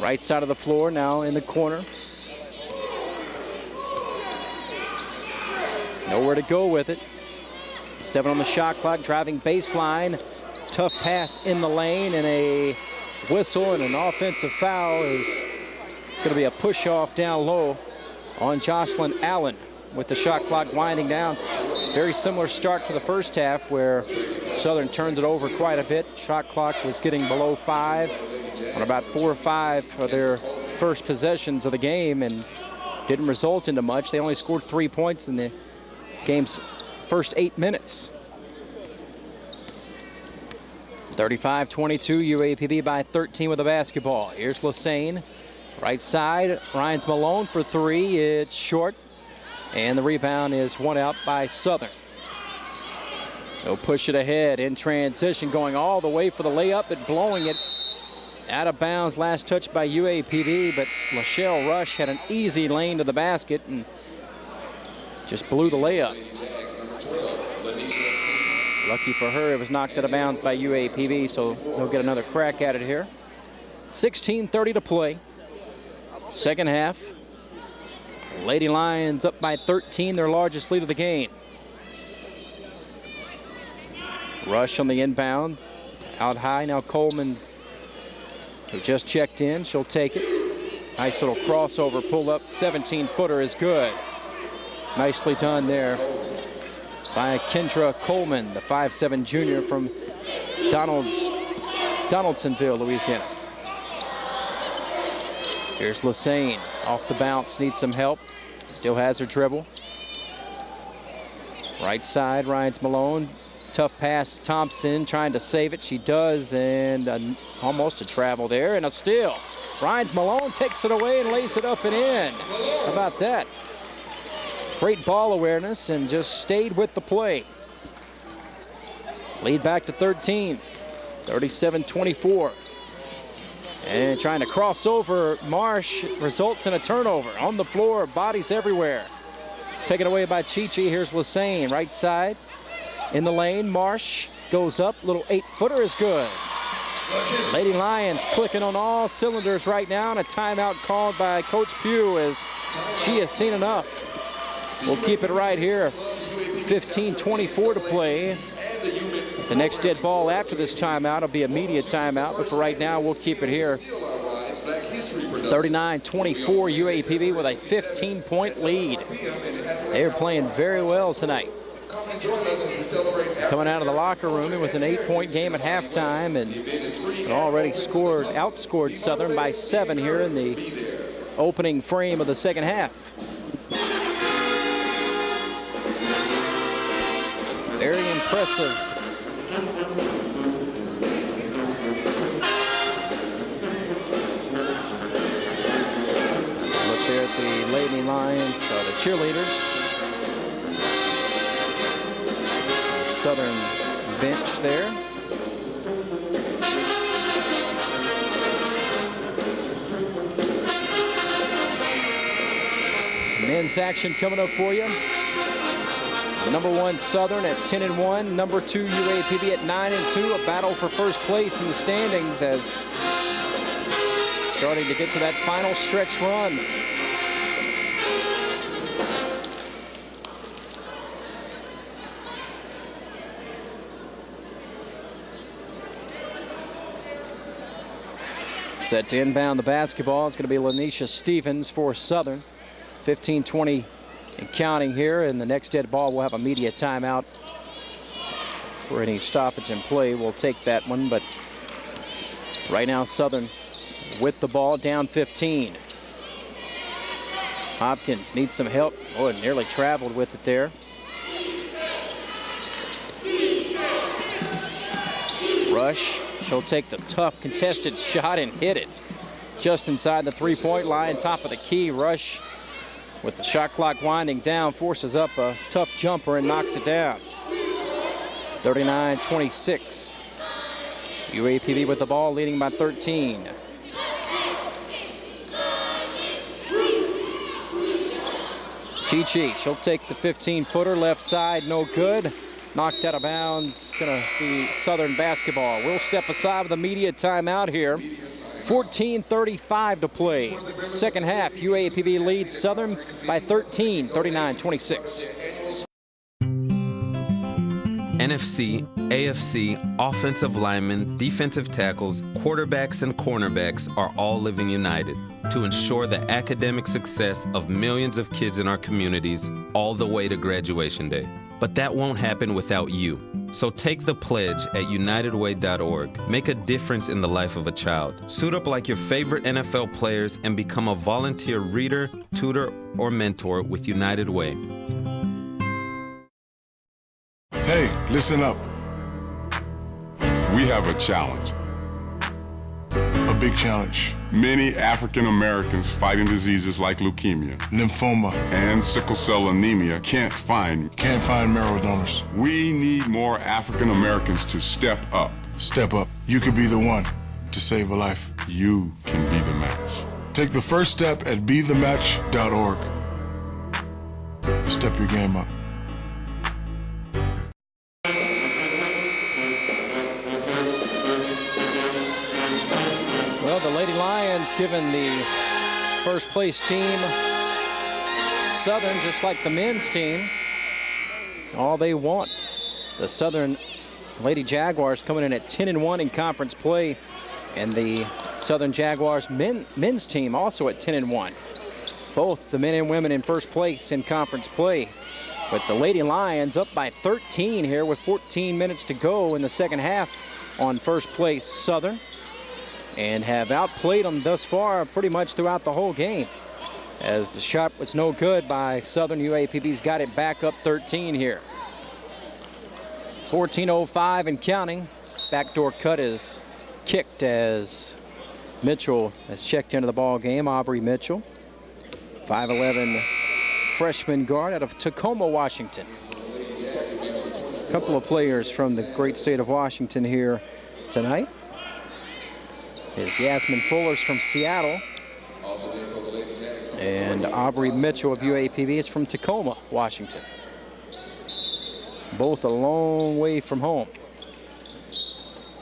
Right side of the floor now in the corner. Nowhere to go with it. 7 on the shot clock, driving baseline. Tough pass in the lane, and a whistle and an offensive foul is going to be a push off down low on Jocelyn Allen with the shot clock winding down. Very similar start to the first half where Southern turned it over quite a bit. Shot clock was getting below 5 on about 4 or 5 for their first possessions of the game and didn't result into much. They only scored 3 points in the game's first 8 minutes. 35-22, UAPB by 13 with the basketball. Here's Lassane, right side. Ryans Malone for 3, it's short. And the rebound is one out by Southern. They'll push it ahead in transition, going all the way for the layup, but blowing it out of bounds. Last touch by UAPB, but Lachelle Rush had an easy lane to the basket and just blew the layup. Lucky for her, it was knocked out of bounds by UAPB, so they'll get another crack at it here. 16:30 to play. Second half. Lady Lions up by 13, their largest lead of the game. Rush on the inbound. Out high now Coleman, who just checked in. She'll take it. Nice little crossover pull up. 17-footer is good. Nicely done there by Kendra Coleman, the 5'7" junior from Donaldsonville, Louisiana. Here's Lassane off the bounce, needs some help. Still has her dribble. Right side, Ryans Malone. Tough pass, Thompson trying to save it. She does, and almost a travel there, and a steal. Ryans Malone takes it away and lays it up and in. How about that? Great ball awareness and just stayed with the play. Lead back to 13, 37-24. And trying to cross over, Marsh results in a turnover. On the floor, bodies everywhere. Taken away by Chi-Chi. Here's Lassane, right side. In the lane, Marsh goes up, little 8-footer is good. Lady Lions clicking on all cylinders right now, and a timeout called by Coach Pugh as she has seen enough. We'll keep it right here. 15:24 to play. The next dead ball after this timeout will be a media timeout, but for right now, we'll keep it here. 39-24 UAPB with a 15-point lead. They are playing very well tonight. Coming out of the locker room, it was an 8-point game at halftime, and already outscored Southern by 7 here in the opening frame of the second half. Very impressive. Look there at the Lady Lions, the cheerleaders. Southern bench there. Men's action coming up for you. Number 1 Southern at 10-1. Number 2 UAPB at 9-2. A battle for first place in the standings as starting to get to that final stretch run. Set to inbound the basketball. It's going to be Lanisha Stevens for Southern. 15-20 and counting here. And the next dead ball will have a media timeout for any stoppage in play. We'll take that one. But right now, Southern with the ball down 15. Hopkins needs some help. Oh, it nearly traveled with it there. Rush. She'll take the tough contested shot and hit it just inside the three-point line, top of the key. Rush, with the shot clock winding down, forces up a tough jumper and knocks it down. 39-26. UAPB with the ball, leading by 13. Chi-Chi, she'll take the 15-footer, left side, no good. Knocked out of bounds. Gonna be Southern basketball. We'll step aside with a media timeout here. 14:35 to play. Second half, UAPB leads Southern by 13, 39-26. NFC, AFC, offensive linemen, defensive tackles, quarterbacks, and cornerbacks are all living united to ensure the academic success of millions of kids in our communities all the way to graduation day. But that won't happen without you. So take the pledge at unitedway.org. Make a difference in the life of a child. Suit up like your favorite NFL players and become a volunteer reader, tutor, or mentor with United Way. Hey, listen up. We have a challenge. A big challenge. Many African Americans fighting diseases like leukemia, lymphoma, and sickle cell anemia can't find marrow donors. We need more African Americans to step up. Step up. You could be the one to save a life. You can be the match. Take the first step at bethematch.org. Step your game up. Well, the Lady Lions giving the first place team, Southern, just like the men's team, all they want. The Southern Lady Jaguars coming in at 10-1 in conference play, and the Southern Jaguars men's team also at 10-1. Both the men and women in first place in conference play. But the Lady Lions up by 13 here with 14 minutes to go in the second half on first place Southern, and have outplayed them thus far pretty much throughout the whole game. As the shot was no good by Southern, UAPB's got it back up 13 here. 14:05 and counting. Backdoor cut is kicked as Mitchell has checked into the ball game. Aubrey Mitchell, 5'11" freshman guard out of Tacoma, Washington. A couple of players from the great state of Washington here tonight. Is Yasmin Fullers from Seattle. And Aubrey Mitchell of UAPB is from Tacoma, Washington. Both a long way from home.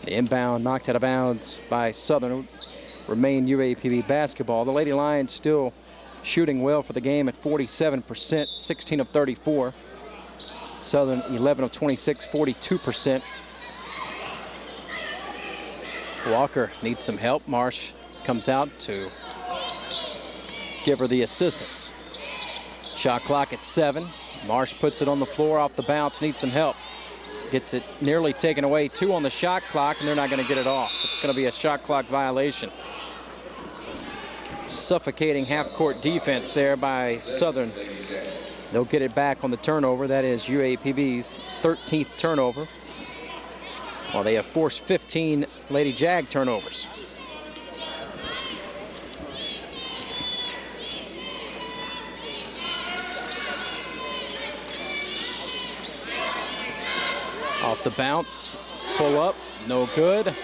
The inbound knocked out of bounds by Southern. Remain UAPB basketball. The Lady Lions still shooting well for the game at 47%, 16 of 34. Southern 11 of 26, 42%. Walker needs some help. Marsh comes out to give her the assistance. Shot clock at 7. Marsh puts it on the floor off the bounce, needs some help. Gets it nearly taken away. 2 on the shot clock, and they're not going to get it off. It's going to be a shot clock violation. Suffocating half-court defense there by Southern. They'll get it back on the turnover. That is UAPB's 13th turnover. While they have forced 15 Lady Jag turnovers. Off the bounce, pull up, no good.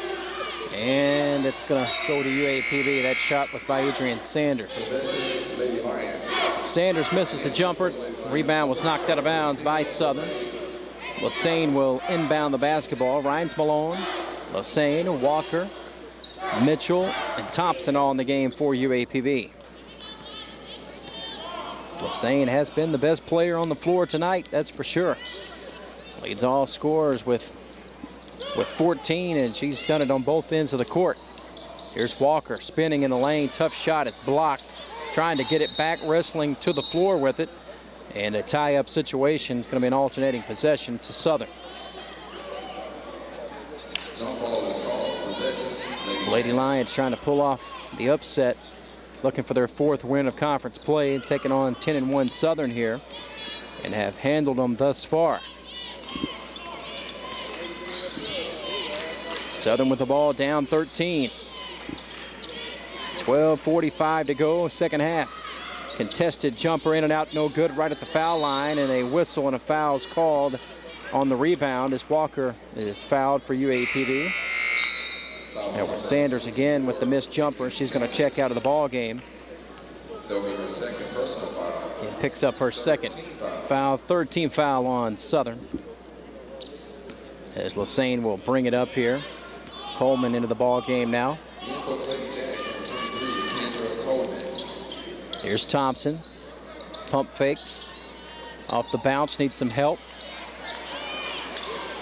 And it's going to go to UAPB. That shot was by Adrian Sanders. So Sanders misses the jumper. Rebound was knocked out of bounds by Southern. Lassane will inbound the basketball. Rhines Malone, Lassane, Walker, Mitchell, and Thompson all in the game for UAPB. Lassane has been the best player on the floor tonight, that's for sure. Leads all scorers with 14, and she's done it on both ends of the court. Here's Walker spinning in the lane. Tough shot. It's blocked. Trying to get it back, wrestling to the floor with it. And a tie-up situation is going to be an alternating possession to Southern. Lady Lions trying to pull off the upset, looking for their 4th win of conference play, taking on 10-1 Southern here, and have handled them thus far. Southern with the ball down 13. 12:45 to go, second half. Contested jumper in and out, no good, right at the foul line, and a whistle and a foul's called on the rebound as Walker is fouled for UAPB. There was Sanders again with the missed jumper. She's going to check out of the ball game. And picks up her second foul, third team foul on Southern. As Lassane will bring it up here. Coleman into the ball game now. Here's Thompson. Pump fake. Off the bounce, needs some help.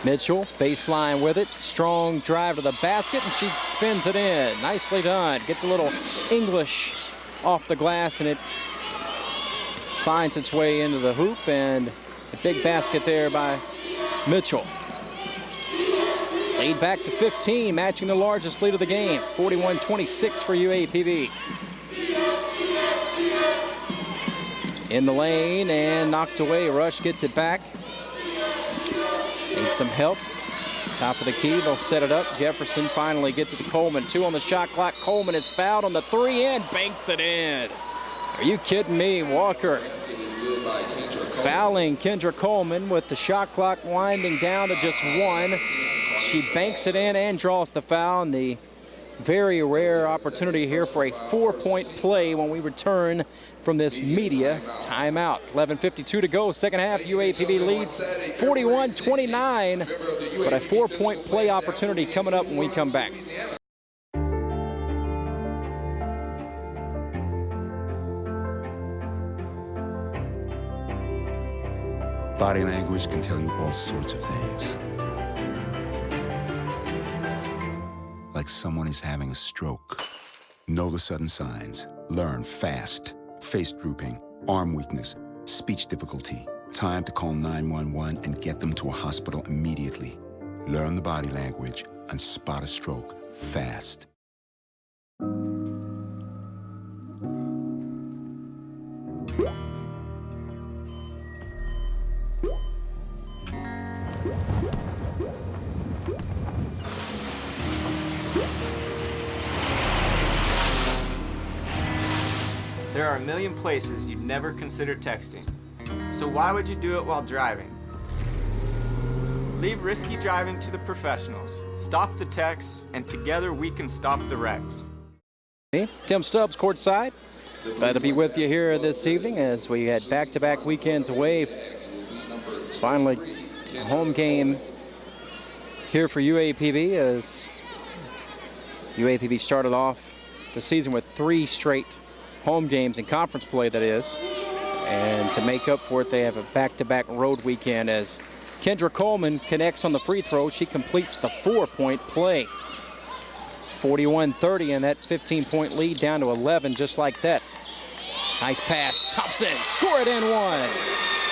Mitchell, baseline with it. Strong drive to the basket, and she spins it in. Nicely done. Gets a little English off the glass, and it finds its way into the hoop, and a big basket there by Mitchell. Lead back to 15, matching the largest lead of the game. 41-26 for UAPB. In the lane and knocked away. Rush gets it back. Needs some help. Top of the key, they'll set it up. Jefferson finally gets it to Coleman. 2 on the shot clock. Coleman is fouled on the 3 and banks it in. Are you kidding me? Walker fouling Kendra Coleman with the shot clock winding down to just 1. She banks it in and draws the foul, and the very rare opportunity here for a 4-point play when we return from this media timeout. 11:52 to go, second half. UAPB leads 41-29, but a 4-point play opportunity coming up when we come back. Body language can tell you all sorts of things. Like someone is having a stroke. Know the sudden signs. Learn fast. Face drooping, arm weakness, speech difficulty. Time to call 911 and get them to a hospital immediately. Learn the body language and spot a stroke fast. There are a million places you'd never consider texting. So why would you do it while driving? Leave risky driving to the professionals. Stop the texts, and together we can stop the wrecks. Tim Stubbs courtside. Glad to be with you here this evening as we had back-to-back weekends away. Finally, a home game here for UAPB, as UAPB started off the season with 3 straight home games in conference play, that is. And to make up for it, they have a back-to-back road weekend as Kendra Coleman connects on the free throw. She completes the 4-point play. 41-30, and that 15-point lead down to 11 just like that. Nice pass, Thompson, score it and one.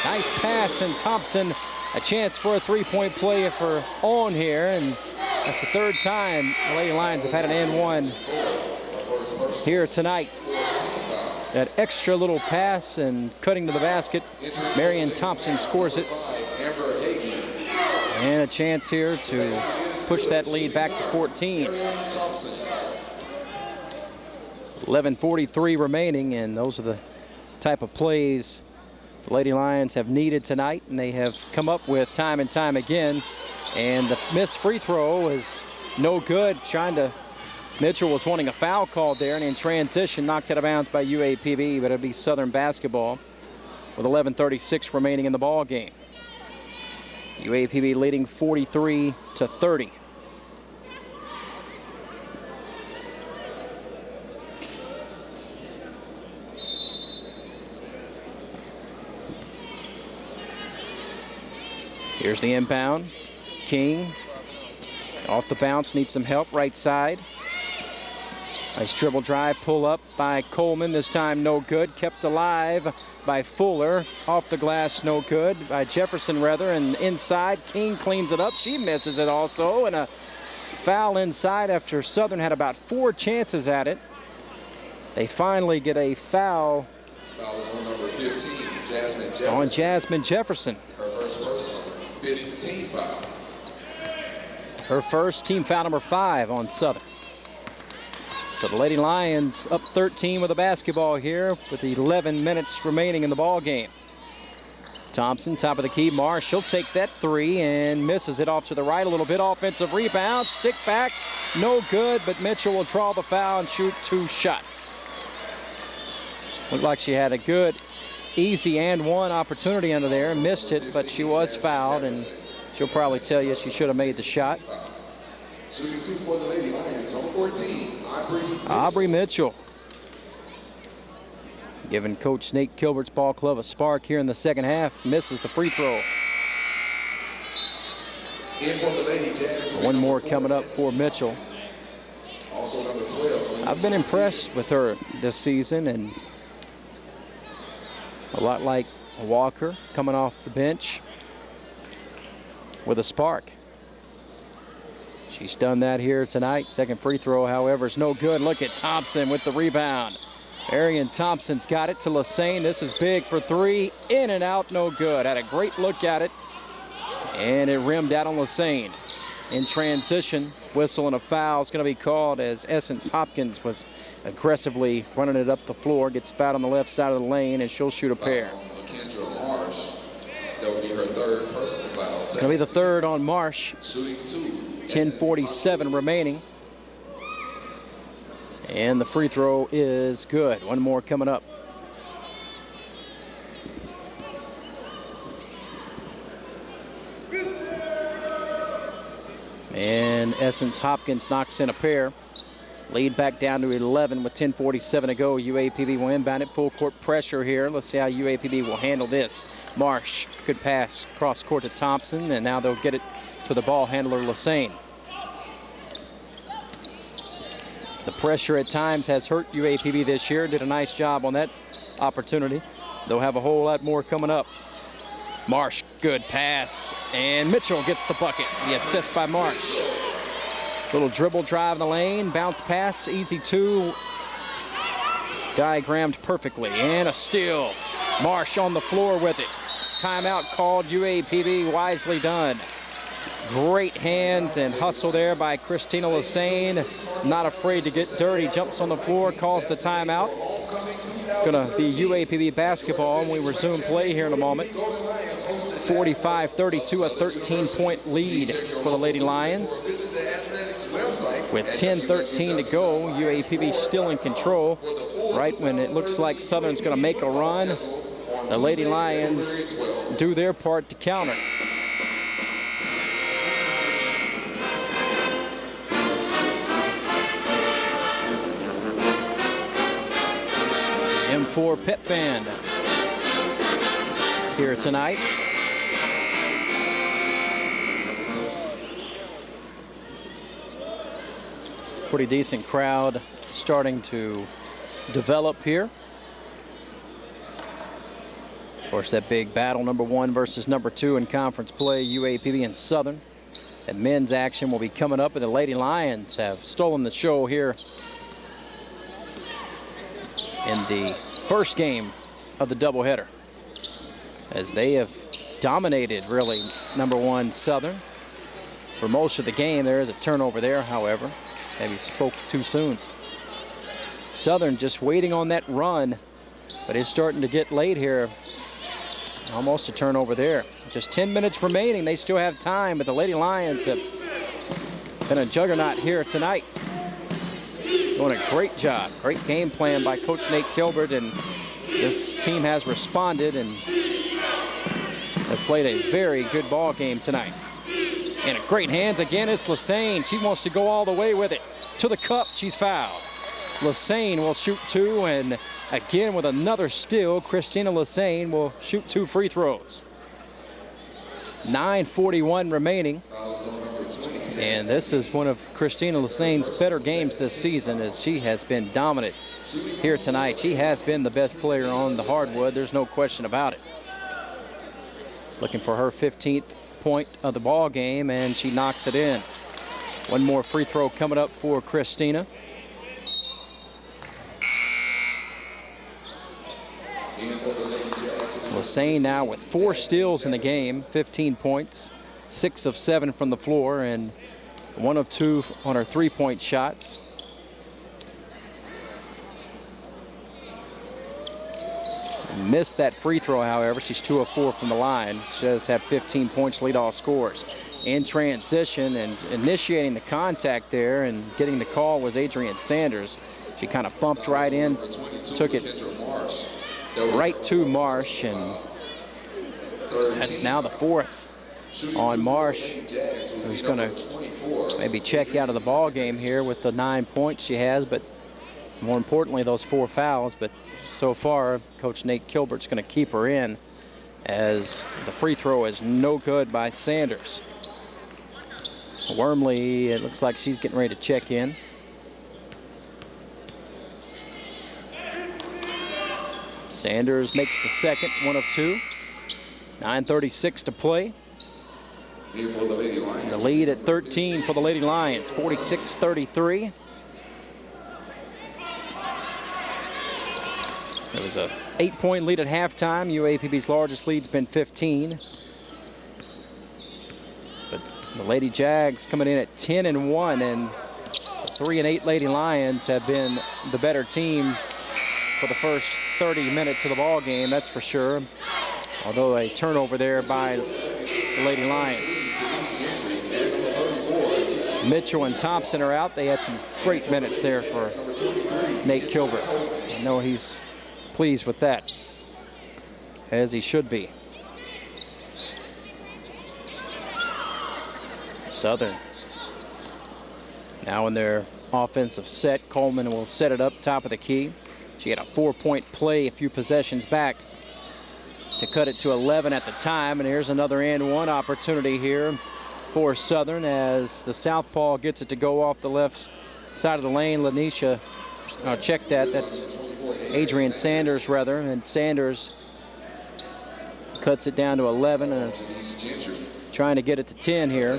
Nice pass, and Thompson, a chance for a 3-point play for on here, and that's the 3rd time the Lady Lions have had an and one here tonight. That extra little pass and cutting to the basket. Marion Thompson scores it. And a chance here to push that lead back to 14. 11:43 remaining, and those are the type of plays the Lady Lions have needed tonight, and they have come up with time and time again. And the missed free throw is no good. Mitchell was wanting a foul called there, and in transition knocked out of bounds by UAPB, but it'll be Southern basketball with 11:36 remaining in the ball game. UAPB leading 43-30. Here's the inbound. King off the bounce, needs some help right side. Nice dribble drive, pull up by Coleman, this time no good. Kept alive by Fuller. Off the glass, no good. By Jefferson, rather, and inside. King cleans it up. She misses it also, and a foul inside after Southern had about 4 chances at it. They finally get a foul. Foul is on number 15, Jasmine Jefferson. On Jasmine Jefferson. Her first personal, 5th team foul. Her first, team foul number 5 on Southern. So the Lady Lions up 13 with the basketball here with 11 minutes remaining in the ball game. Thompson, top of the key. Marsh, she'll take that 3 and misses it off to the right a little bit. Offensive rebound, stick back, no good, but Mitchell will draw the foul and shoot 2 shots. Looked like she had a good, easy and one opportunity under there. Missed it, but she was fouled, and she'll probably tell you she should have made the shot. Shooting 2 for the Lady Lions, on 14, Aubrey Mitchell. Giving Coach Nate Kilbert's ball club a spark here in the second half. Misses the free throw. In for the Lady Jazz. One more coming up for Mitchell. Also number 12. I've been impressed with her this season, and a lot like Walker coming off the bench with a spark. She's done that here tonight. Second free throw, however, is no good. Look at Thompson with the rebound. Arian Thompson's got it to Lassane. This is big for 3. In and out, no good. Had a great look at it, and it rimmed out on Lassane. In transition, whistle and a foul is going to be called as Essence Hopkins was aggressively running it up the floor. Gets fouled on the left side of the lane, and she'll shoot a pair. Kendra Marsh. That would be her 3rd personal foul. It's going to be the 3rd on Marsh. Shooting 2. 10:47 remaining. And the free throw is good. One more coming up. And Essence Hopkins knocks in a pair. Lead back down to 11 with 10:47 to go. UAPB will inbound it. Full court pressure here. Let's see how UAPB will handle this. Marsh, good pass cross court to Thompson, and now they'll get it to the ball handler, Lassane. The pressure at times has hurt UAPB this year. Did a nice job on that opportunity. They'll have a whole lot more coming up. Marsh, good pass, and Mitchell gets the bucket. The assist by Marsh. Little dribble drive in the lane, bounce pass, easy 2. Diagrammed perfectly, and a steal. Marsh on the floor with it. Timeout called. UAPB, wisely done. Great hands and hustle there by Christina Lassane. Not afraid to get dirty. Jumps on the floor, calls the timeout. It's going to be UAPB basketball, and we resume play here in a moment. 45-32, a 13-point lead for the Lady Lions. With 10:13 to go, UAPB still in control. Right when it looks like Southern's going to make a run, the Lady Lions do their part to counter. for Pep Band here tonight. Pretty decent crowd starting to develop here. Of course, that big battle, number 1 versus number 2 in conference play, UAPB and Southern. That men's action will be coming up, and the Lady Lions have stolen the show here in the first game of the doubleheader, as they have dominated, really, number 1 Southern for most of the game. There is a turnover there, however. Maybe spoke too soon. Southern just waiting on that run, but it's starting to get late here. Almost a turnover there. Just 10 minutes remaining. They still have time, but the Lady Lions have been a juggernaut here tonight. Doing a great job. Great game plan by Coach Nate Kilbert, and this team has responded and have played a very good ball game tonight. And a great hands again is Lassane. She wants to go all the way with it. To the cup, she's fouled. Lassane will shoot 2, and again with another steal, Christina Lassane will shoot 2 free throws. 9:41 remaining. And this is one of Christina Lassane's better games this season, as she has been dominant here tonight. She has been the best player on the hardwood. There's no question about it. Looking for her 15th point of the ball game, and she knocks it in. One more free throw coming up for Christina. Lassane now with 4 steals in the game, 15 points, 6 of 7 from the floor, and 1 of 2 on her 3-point shots. Missed that free throw, however. She's 2 of 4 from the line. She does have 15 points, lead all scores. In transition and initiating the contact there and getting the call was Adrian Sanders. She kind of bumped right in, took it right to Marsh, and that's now the 4th on Marsh, who's going to maybe check out of the ball game here with the 9 points she has, but more importantly, those 4 fouls. But so far, Coach Nate Kilbert's going to keep her in, as the free throw is no good by Sanders. Wormley, it looks like she's getting ready to check in. Sanders makes the second, 1 of 2. 9:36 to play. The lead at 13 for the Lady Lions, 46-33. It was a 8-point lead at halftime. UAPB's largest lead's been 15. But the Lady Jags coming in at 10-1, and the 3 and 8 Lady Lions have been the better team for the first 30 minutes of the ball game, that's for sure. Although a turnover there by the Lady Lions. Mitchell and Thompson are out. They had some great minutes there for Nate Kilbert. I know he's pleased with that, as he should be. Southern now in their offensive set. Coleman will set it up top of the key. She had a 4-point play a few possessions back to cut it to 11 at the time. And here's another and one opportunity here for Southern, as the southpaw gets it to go off the left side of the lane. Lanisha, check that. That's Adrian Sanders, rather. And Sanders cuts it down to 11 and trying to get it to 10 here.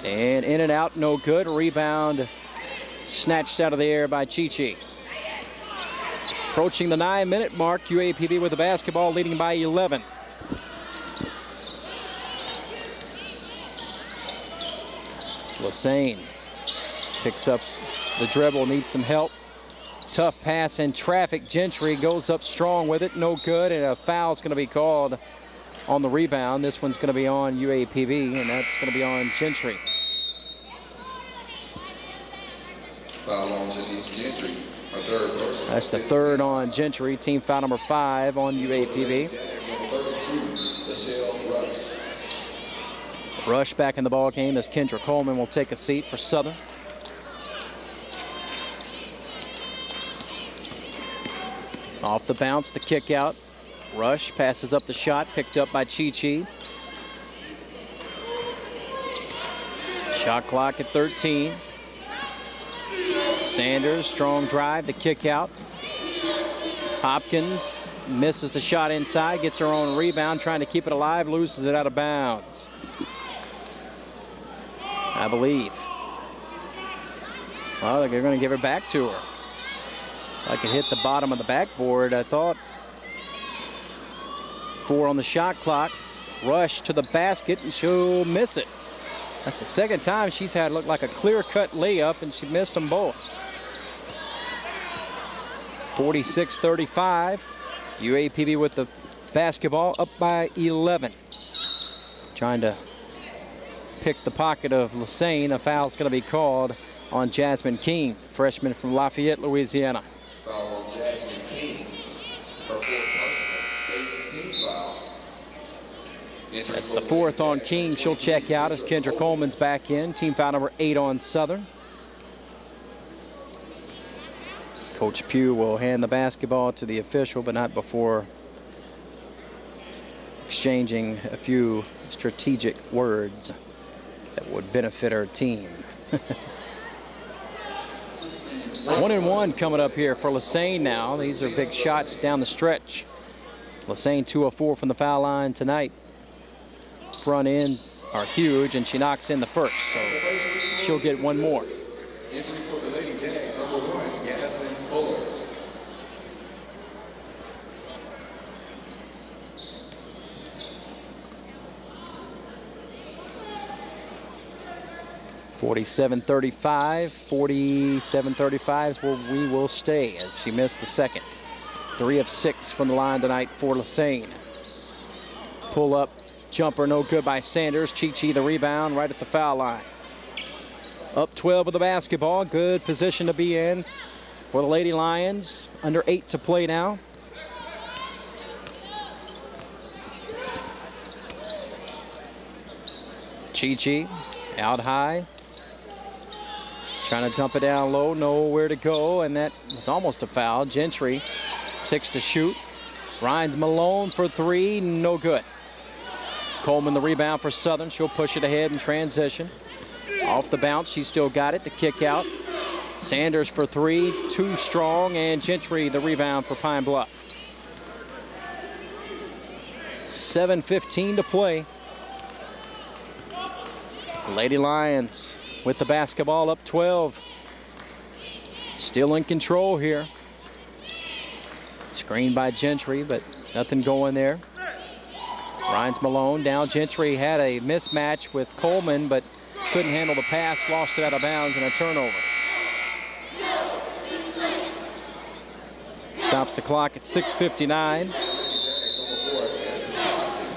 And in and out, no good. Rebound snatched out of the air by Chichi. Approaching the 9-minute mark, UAPB with the basketball, leading by 11. Lassane picks up the dribble, needs some help. Tough pass in traffic. Gentry goes up strong with it, no good, and a foul's going to be called on the rebound. This one's going to be on UAPB, and that's going to be on Gentry. Foul on Janice Gentry, our third person. That's the third on Gentry. Team foul number 5 on UAPB. Rush back in the ball game as Kendra Coleman will take a seat for Southern. Off the bounce, the kick out. Rush passes up the shot, picked up by Chi-Chi. Shot clock at 13. Sanders, strong drive, the kick out. Hopkins misses the shot inside, gets her own rebound, trying to keep it alive, loses it out of bounds, I believe. Well, they're going to give it back to her. Like it hit the bottom of the backboard, I thought. 4 on the shot clock. Rush to the basket, and she'll miss it. That's the second time she's had look like a clear-cut layup, and she missed them both. 46-35. UAPB with the basketball, up by 11. Trying to pick the pocket of Lassane. A foul's going to be called on Jasmine King, freshman from Lafayette, Louisiana. Foul on Jasmine King. Her 4th personal, 18 foul. That's the 4th on King. She'll check out as Kendra Coleman's back in. Team foul number 8 on Southern. Coach Pugh will hand the basketball to the official, but not before exchanging a few strategic words that would benefit our team. 1-and-1 coming up here for Lassane now. These are big shots down the stretch. Lassane 2 of 4 from the foul line tonight. Front ends are huge, and she knocks in the first, so she'll get one more. Entry for the Lady Jags, number 1, Yasmin Fuller. .47-35 is where we will stay as she missed the second. 3 of 6 from the line tonight for Lassane. Pull up jumper, no good by Sanders. Chi-Chi the rebound right at the foul line. Up 12 with the basketball. Good position to be in for the Lady Lions. Under 8 to play now. Chi-Chi out high. Trying to dump it down low, nowhere to go, and that was almost a foul. Gentry, 6 to shoot. Rhines Malone for 3, no good. Coleman the rebound for Southern. She'll push it ahead in transition. Off the bounce, she still got it, the kick out. Sanders for 3, too strong, and Gentry the rebound for Pine Bluff. 7:15 to play. Lady Lions with the basketball, up 12. Still in control here. Screened by Gentry, but nothing going there. Rhines Malone down. Gentry had a mismatch with Coleman, but couldn't handle the pass, lost it out of bounds, and a turnover. Stops the clock at 6:59.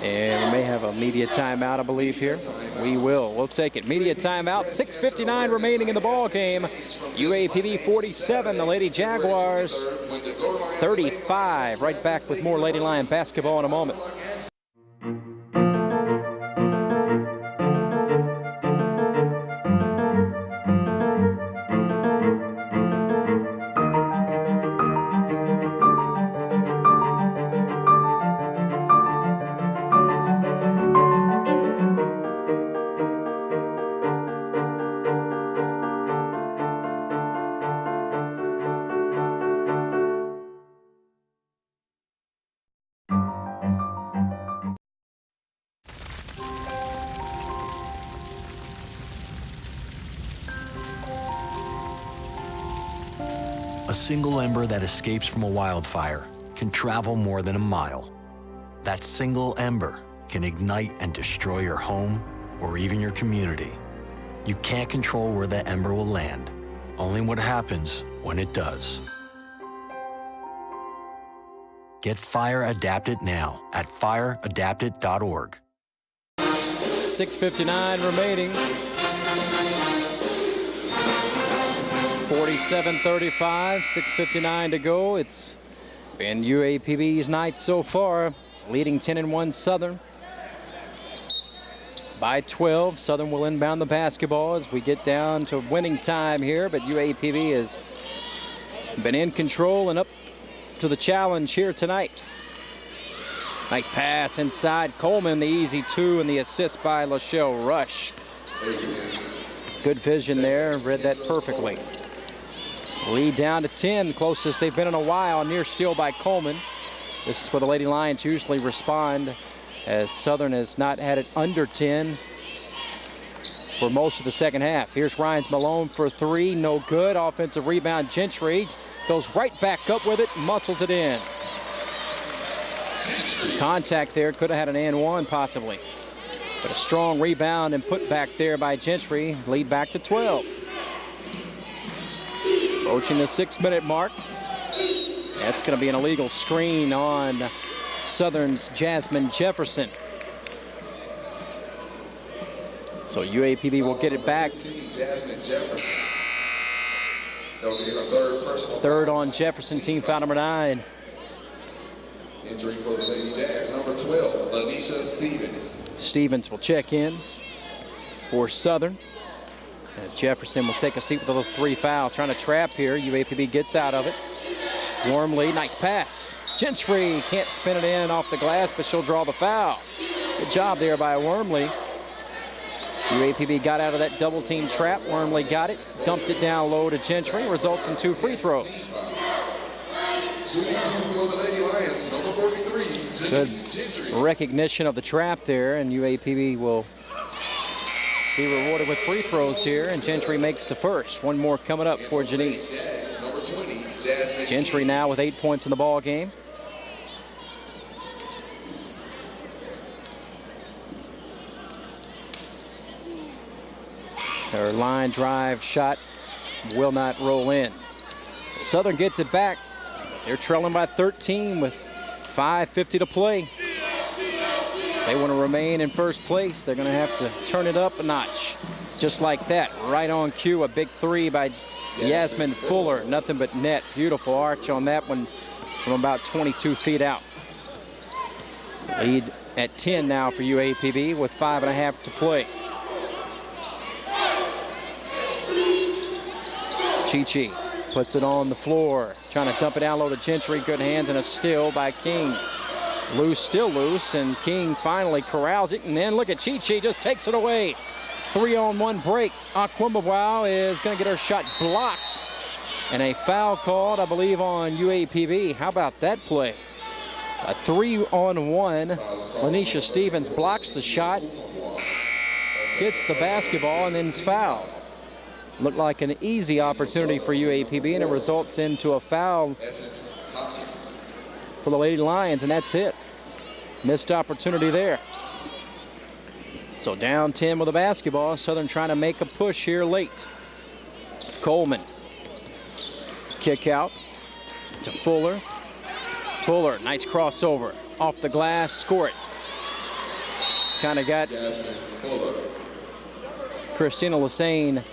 And we may have a media timeout, I believe, here. We will. We'll take it. Media timeout. 6:59 remaining in the ball game. UAPB 47, the Lady Jaguars 35. Right back with more Lady Lion basketball in a moment. A single ember that escapes from a wildfire can travel more than a mile. That single ember can ignite and destroy your home or even your community. You can't control where that ember will land, only what happens when it does. Get Fire Adapted now at fireadapted.org. 6:59 remaining. 47-35, 6:59 to go. It's been UAPB's night so far, leading 10-1 Southern by 12. Southern will inbound the basketball as we get down to winning time here, but UAPB has been in control and up to the challenge here tonight. Nice pass inside. Coleman, the easy 2, and the assist by LaShelle Rush. Good vision there, read that perfectly. Lead down to 10, closest they've been in a while, near steal by Coleman. This is where the Lady Lions usually respond, as Southern has not had it under 10 for most of the second half. Here's Ryans Malone for 3, no good. Offensive rebound, Gentry goes right back up with it, muscles it in. Contact there, could have had an and one possibly. But a strong rebound and put back there by Gentry, lead back to 12. Approaching the 6-minute mark. That's going to be an illegal screen on Southern's Jasmine Jefferson. So UAPB will get it back. Jasmine Jefferson. They'll get a third personal. Third on Jefferson, team foul number 9. Injury for the Lady Jags, number 12, Lanisha Stevens. Stevens will check in for Southern, as Jefferson will take a seat with those 3 fouls. Trying to trap here. UAPB gets out of it. Wormley, nice pass. Gentry can't spin it in off the glass, but she'll draw the foul. Good job there by Wormley. UAPB got out of that double team trap. Wormley got it, dumped it down low to Gentry, results in 2 free throws. Shooting 2 for the Lady Lions, number 43, Good Gentry. recognition of the trap there, and UAPB will be rewarded with free throws here, and Gentry makes the first. One more coming up for Janice. Number 20, Jasmine Gentry now with 8 points in the ball game. Her line drive shot will not roll in. Southern gets it back. They're trailing by 13 with 5:50 to play. If they want to remain in first place, they're going to have to turn it up a notch. Just like that, right on cue, a big 3 by Yasmin Fuller. Nothing but net. Beautiful arch on that one from about 22 feet out. Lead at 10 now for UAPB with 5.5 to play. Chi-Chi puts it on the floor, trying to dump it down low to Gentry. Good hands and a steal by King. Loose, still loose, and King finally corrals it. And then look at Chi-Chi, just takes it away. 3-on-1 break. Aquimawau is going to get her shot blocked. And a foul called, I believe, on UAPB. How about that play? A 3-on-1. Lanisha Stevens blocks the shot, gets the basketball, and then is fouled. Looked like an easy opportunity for UAPB, and it results into a foul for the Lady Lions, and that's it. Missed opportunity there. So down 10 with the basketball. Southern trying to make a push here late. Coleman. Kick out to Fuller. Fuller, nice crossover. Off the glass, score it. Kind of got Christina Lassane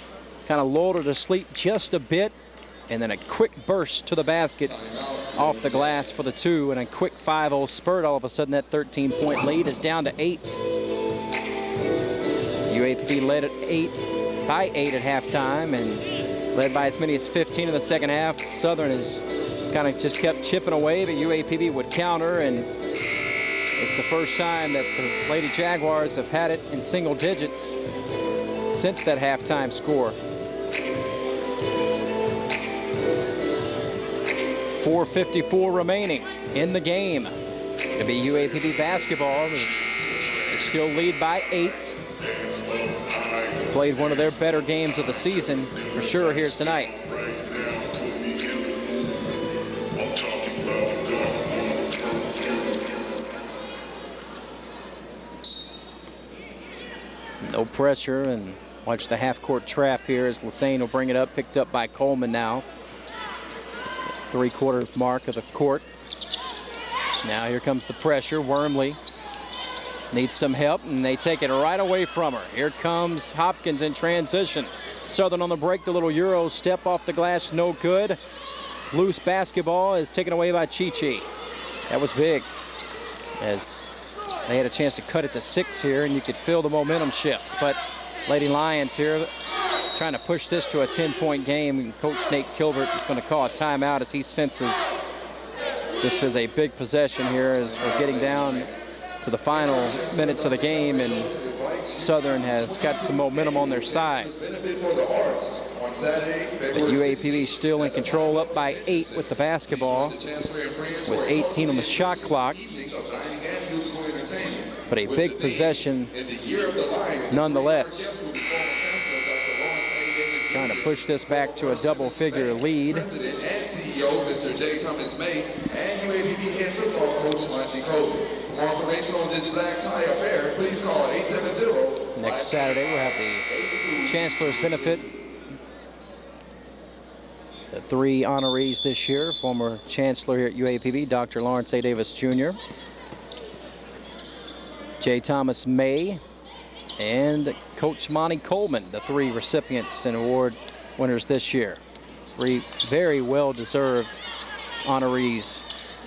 kind of lulled her to sleep just a bit, and then a quick burst to the basket off the glass for the 2, and a quick 5-0 spurt. All of a sudden, that 13-point lead is down to 8. UAPB led at 8 at halftime, and led by as many as 15 in the second half. Southern has kind of just kept chipping away, but UAPB would counter, and it's the first time that the Lady Jaguars have had it in single digits since that halftime score. 4:54 remaining in the game. It'll be UAPB basketball. They still lead by 8. Played one of their better games of the season for sure here tonight. No pressure, and watch the half-court trap here as Lassane will bring it up, picked up by Coleman now. 3/4 mark of the court. Now here comes the pressure. Wormley needs some help, and they take it right away from her. Here comes Hopkins in transition. Southern on the break, the little Euro step off the glass, no good. Loose basketball is taken away by Chi-Chi. That was big, as they had a chance to cut it to 6 here, and you could feel the momentum shift. But Lady Lions here trying to push this to a 10-point game, and Coach Nate Kilbert is going to call a timeout as he senses This is a big possession here as we're getting down to the final minutes of the game, and Southern has got some momentum on their side. The UAPB still in control, up by 8 with the basketball, with 18 on the shot clock. But a big possession nonetheless. Trying to push this back to a double-figure lead. President and CEO, Mr. J. Thomas May, and UAPB head football coach, Monty Coley. For more information on this black tie affair, please call 870. Next Saturday, we'll have the Chancellor's benefit. The 3 honorees this year, former Chancellor here at UAPB, Dr. Lawrence A. Davis Jr., J. Thomas May, and Coach Monty Coleman, the 3 recipients and award winners this year. 3 very well-deserved honorees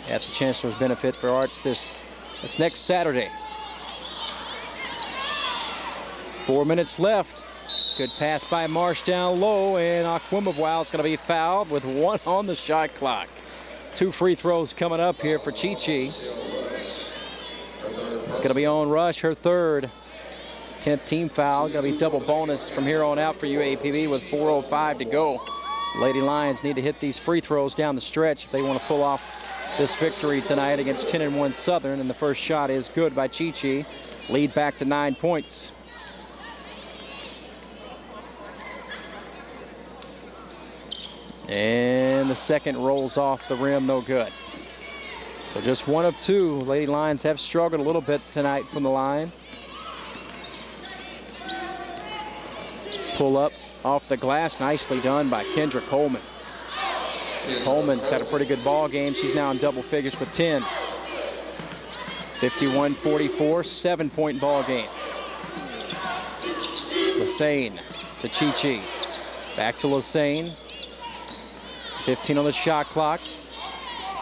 at the Chancellor's Benefit for Arts this next Saturday. 4 minutes left. Good pass by Marsh down low, and Akwemabwile is going to be fouled with 1 on the shot clock. 2 free throws coming up here for Chi-Chi. It's going to be on Rush, her 3rd. 10th team foul. Going to be double bonus from here on out for UAPB with 4:05 to go. Lady Lions need to hit these free throws down the stretch if they want to pull off this victory tonight against 10-1 Southern, and the first shot is good by Chi-Chi. Lead back to 9 points. And the second rolls off the rim, no good. So just 1 of 2. Lady Lions have struggled a little bit tonight from the line. Pull up off the glass, nicely done by Kendra Coleman. Coleman's had a pretty good ball game. She's now in double figures with 10. 51-44, 7-point ball game. Lassane to Chi-Chi. Back to Lassane. 15 on the shot clock.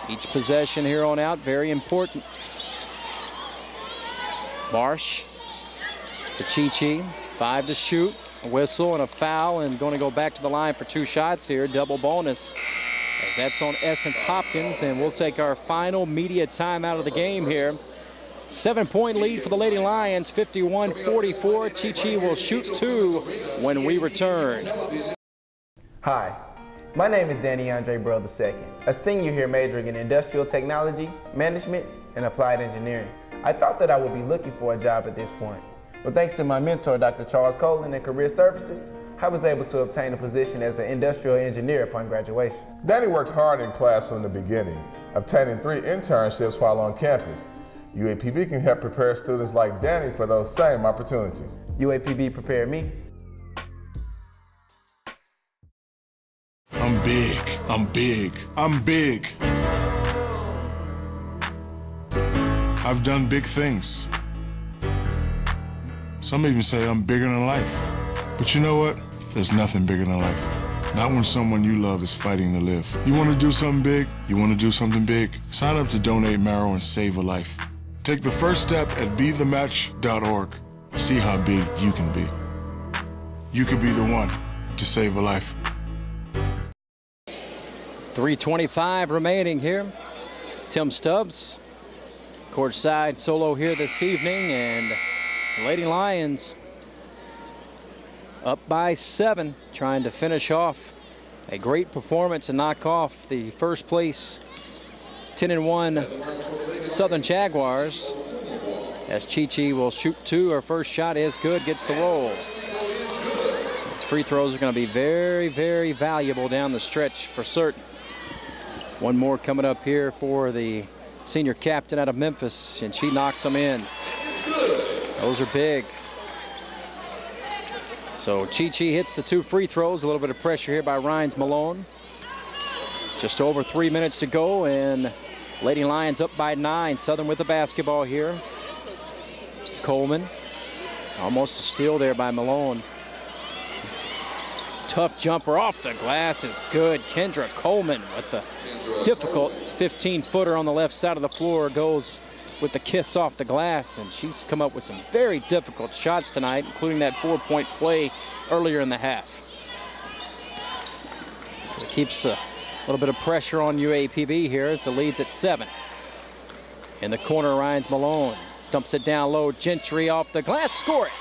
Each possession here on out, very important. Marsh to Chi-Chi. 5 to shoot. A whistle and a foul, and going to go back to the line for 2 shots here. Double bonus. As that's on Essence Hopkins, and we'll take our final media timeout of the game here. 7-point lead for the Lady Lions, 51-44. Chi-Chi will shoot 2 when we return. Hi, my name is Danny Andre Burrell II, a senior here majoring in industrial technology, management, and applied engineering. I thought that I would be looking for a job at this point, but thanks to my mentor, Dr. Charles Colin at Career Services, I was able to obtain a position as an industrial engineer upon graduation. Danny worked hard in class from the beginning, obtaining 3 internships while on campus. UAPB can help prepare students like Danny for those same opportunities. UAPB prepared me. I'm big, I'm big, I'm big. I've done big things. Some even say I'm bigger than life. But you know what? There's nothing bigger than life. Not when someone you love is fighting to live. You want to do something big? You want to do something big? Sign up to Donate Marrow and save a life. Take the first step at BeTheMatch.org. See how big you can be. You could be the one to save a life. 3:25 remaining here. Tim Stubbs, courtside solo here this evening, and the Lady Lions up by 7, trying to finish off a great performance and knock off the first place 10-1 Southern Jaguars, as Chi-Chi will shoot 2. Her first shot is good, gets the roll. These free throws are going to be very, very valuable down the stretch for certain. One more coming up here for the senior captain out of Memphis, and she knocks them in. Those are big. So Chi-Chi hits the 2 free throws. A little bit of pressure here by Rhines Malone. Just over 3 minutes to go, and Lady Lions up by 9. Southern with the basketball here. Coleman, almost a steal there by Malone. Tough jumper off the glass is good. Kendra Coleman with the difficult 15-footer on the left side of the floor, goes with the kiss off the glass, and she's come up with some very difficult shots tonight, including that 4-point play earlier in the half. So it keeps little bit of pressure on UAPB here as the lead's at 7. In the corner, Ryan's Malone dumps it down low. Gentry off the glass, score it.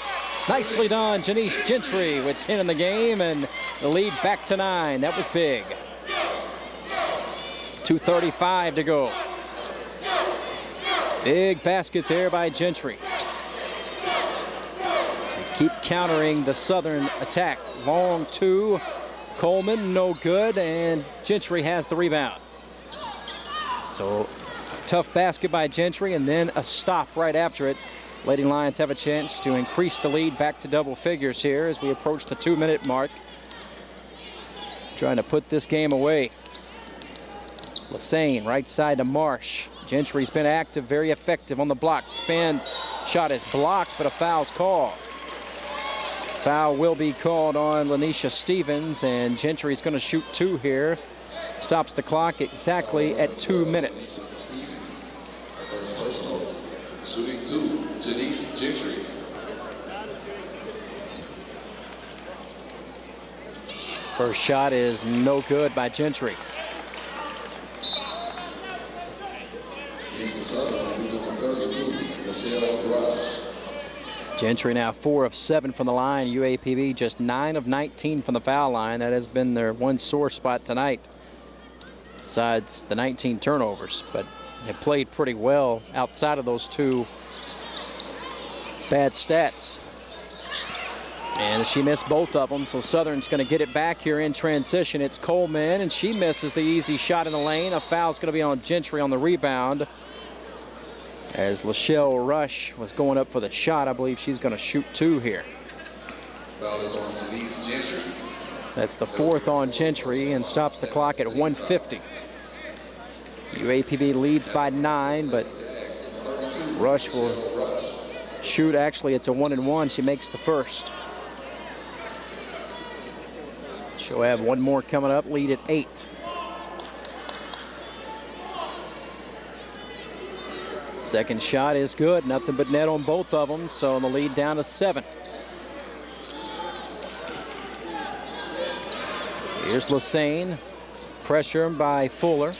Nicely done, Janice Gentry with 10 in the game, and the lead back to 9. That was big. 2:35 to go. Big basket there by Gentry. They keep countering the Southern attack. Long 2. Coleman, no good, and Gentry has the rebound. So, tough basket by Gentry, and then a stop right after it. Lady Lions have a chance to increase the lead back to double figures here as we approach the 2-minute mark. Trying to put this game away. Lassane, right side to Marsh. Gentry's been active, very effective on the block. Spins, shot is blocked, but a foul's called. Foul will be called on Lanisha Stevens, and Gentry's going to shoot 2 here. Stops the clock exactly at 2 minutes. First personal. Shooting 2, Janice Gentry. First shot is no good by Gentry. Gentry now 4 of 7 from the line. UAPB just 9 of 19 from the foul line. That has been their one sore spot tonight, besides the 19 turnovers. But they played pretty well outside of those 2 bad stats. And she missed both of them, so Southern's going to get it back here in transition. It's Coleman, and she misses the easy shot in the lane. A foul's going to be on Gentry on the rebound. As Lachelle Rush was going up for the shot, I believe she's going to shoot 2 here. Foul is on Janice Gentry. That's the 4th on Gentry and stops the clock at 1:50. UAPB leads by 9, but Rush will shoot. Actually, it's a 1-and-1. She makes the first. She'll have one more coming up, lead at 8. Second shot is good, nothing but net on both of them, so the lead down to 7. Here's Lassane, pressure by Fuller.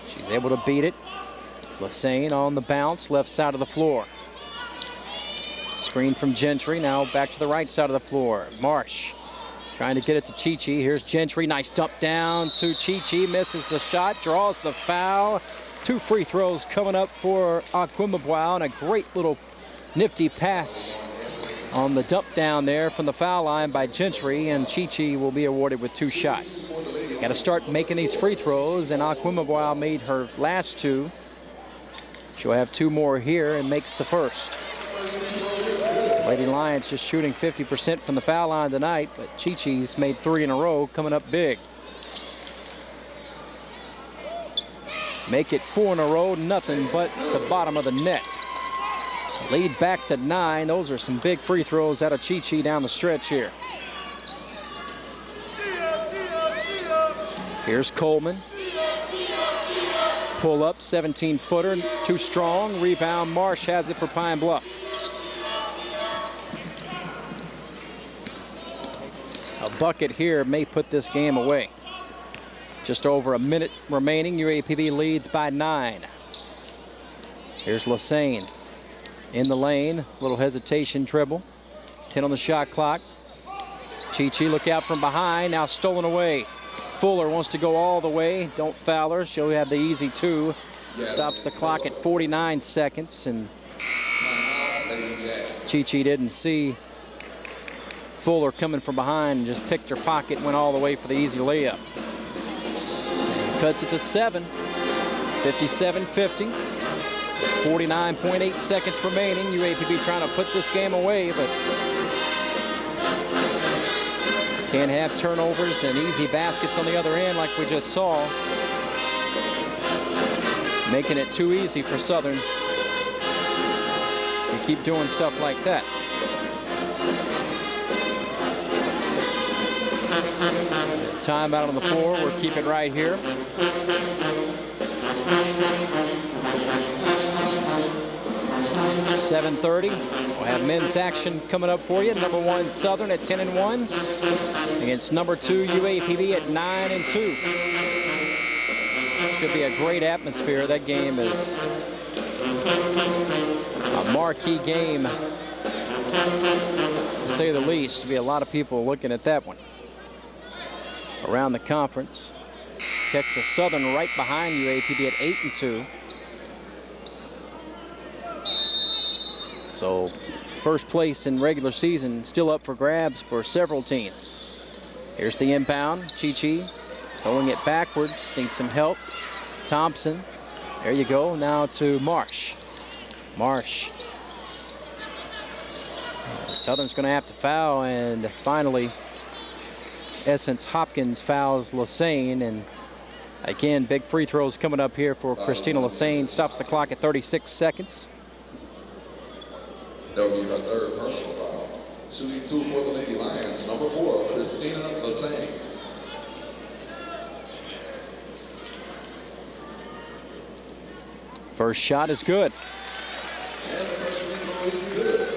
She's able to beat it. Lassane on the bounce, left side of the floor. Screen from Gentry, now back to the right side of the floor. Marsh trying to get it to Chi-Chi. Here's Gentry, nice dump down to Chi-Chi, misses the shot, draws the foul. 2 free throws coming up for Aquimabwao, and a great little nifty pass on the dump down there from the foul line by Gentry, and Chi-Chi will be awarded with 2 shots. Got to start making these free throws, and Aquimabwao made her last 2. She'll have 2 more here and makes the first. Lady Lions just shooting 50% from the foul line tonight, but Chi-Chi's made 3 in a row, coming up big. Make it 4 in a row, nothing but the bottom of the net. Lead back to 9. Those are some big free throws out of Chi-Chi down the stretch here. Here's Coleman. Pull up, 17-footer, too strong. Rebound, Marsh has it for Pine Bluff. A bucket here may put this game away. Just over a minute remaining. UAPB leads by 9. Here's Lassane in the lane. Little hesitation dribble. 10 on the shot clock. Chi-Chi look out from behind. Now stolen away. Fuller wants to go all the way. Don't foul her. She'll have the easy 2. Stops the clock at 49 seconds. And Chi-Chi didn't see Fuller coming from behind and just picked her pocket and went all the way for the easy layup. Cuts it to 7, 57-50, 49.8 seconds remaining. UAPB trying to put this game away, but can't have turnovers and easy baskets on the other end like we just saw. Making it too easy for Southern. You keep doing stuff like that. Timeout on the floor. We'll keep it right here. 7:30. We'll have men's action coming up for you. Number 1 Southern at 10-1 against number 2 UAPB at 9-2. Should be a great atmosphere. That game is a marquee game, to say the least. There'll be a lot of people looking at that one. Around the conference, Texas Southern right behind UAPB at 8-2. So first place in regular season still up for grabs for several teams. Here's the inbound. Chi-Chi throwing it backwards, needs some help. Thompson, there you go. Now to Marsh. Marsh. Southern's going to have to foul, and finally Essence Hopkins fouls Lassane, and again, big free throws coming up here for Christina Lassane. Stops the clock at 36 seconds. That'll be her third personal foul. Shooting 2 for the Lady Lions, number 4, Christina Lassane. First shot is good. And the first free throw is good.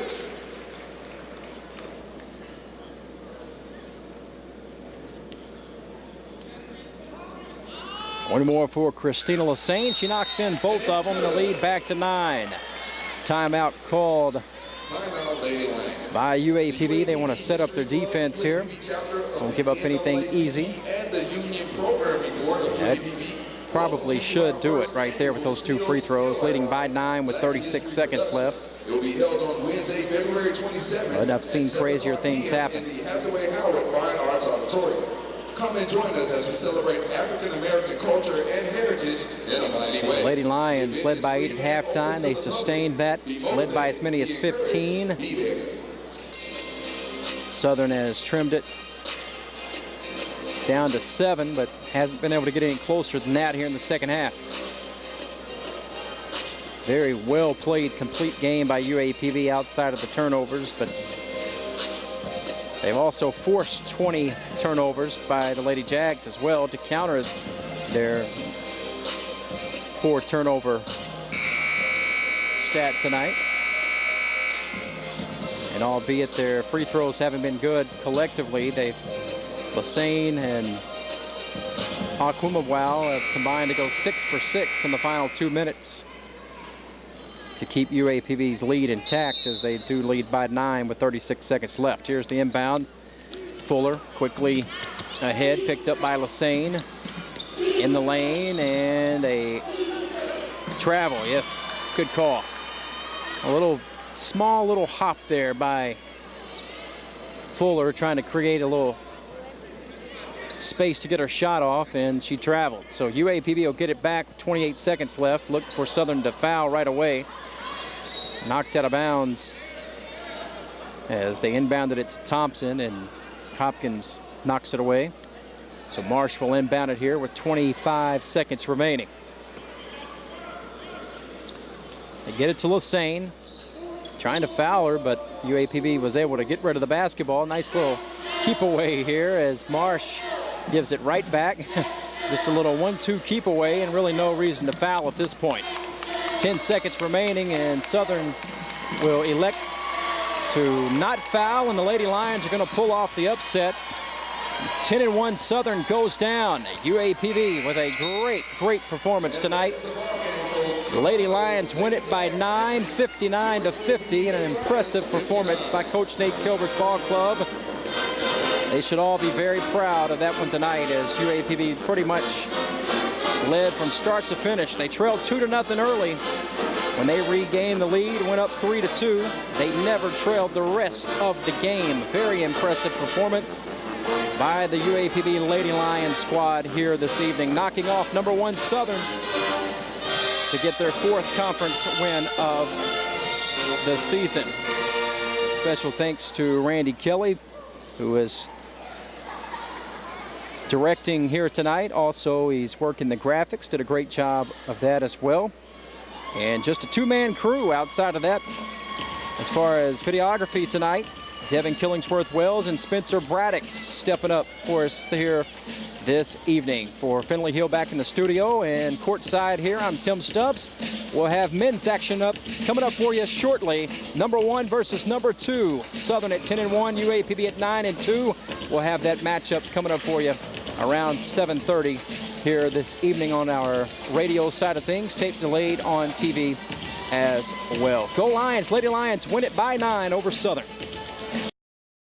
One more for Christina Lassane. She knocks in both of them. The lead back to 9. Timeout called by UAPB. They want to set up their defense here. Don't give up anything easy. That probably should do it right there with those 2 free throws, leading by 9 with 36 seconds left. It will be held on Wednesday, February 27th. But I've seen crazier things happen. In the Hathaway Howard Fine Arts Auditorium. Come and join us as we celebrate African American culture and heritage in a mighty way. Lady Lions led by 8 at halftime. They sustained that, led by as many as 15. Southern has trimmed it down to 7, but hasn't been able to get any closer than that here in the second half. Very well played, complete game by UAPB outside of the turnovers, but they've also forced 20 turnovers by the Lady Jags as well to counter their 4 turnover stat tonight. And albeit their free throws haven't been good collectively, Lassane and Akumawao have combined to go 6 for 6 in the final 2 minutes to keep UAPB's lead intact, as they do lead by 9 with 36 seconds left. Here's the inbound. Fuller quickly ahead, picked up by Lassane in the lane, and a travel. Yes, good call. A small little hop there by Fuller, trying to create a little space to get her shot off, and she traveled. So UAPB will get it back with 28 seconds left. Look for Southern to foul right away. Knocked out of bounds as they inbounded it to Thompson, and Hopkins knocks it away. So Marsh will inbound it here with 25 seconds remaining. They get it to Lassane, trying to foul her, but UAPB was able to get rid of the basketball. Nice little keep away here as Marsh gives it right back. Just a little 1-2 keep away, and really no reason to foul at this point. 10 seconds remaining, and Southern will elect to not foul, and the Lady Lions are going to pull off the upset. 10-1 Southern goes down. UAPB with a great performance tonight. The Lady Lions win it by 9, 59-50, and an impressive performance by Coach Nate Kilbert's ball club. They should all be very proud of that one tonight, as UAPB pretty much led from start to finish. They trailed 2-0 early. When they regained the lead, went up 3-2. They never trailed the rest of the game. Very impressive performance by the UAPB Lady Lions squad here this evening, knocking off number 1 Southern to get their 4th conference win of the season. Special thanks to Randy Kelly, who is directing here tonight. Also, he's working the graphics, did a great job of that as well. And just a 2-man crew outside of that. As far as videography tonight, Devin Killingsworth-Wells and Spencer Braddock stepping up for us here this evening. For Finley Hill back in the studio and courtside here, I'm Tim Stubbs. We'll have men's action coming up for you shortly. Number 1 versus number 2. Southern at 10-1, UAPB at 9-2. We'll have that matchup coming up for you around 7:30 here this evening on our radio side of things. Tape delayed on TV as well. Go Lions. Lady Lions win it by 9 over Southern.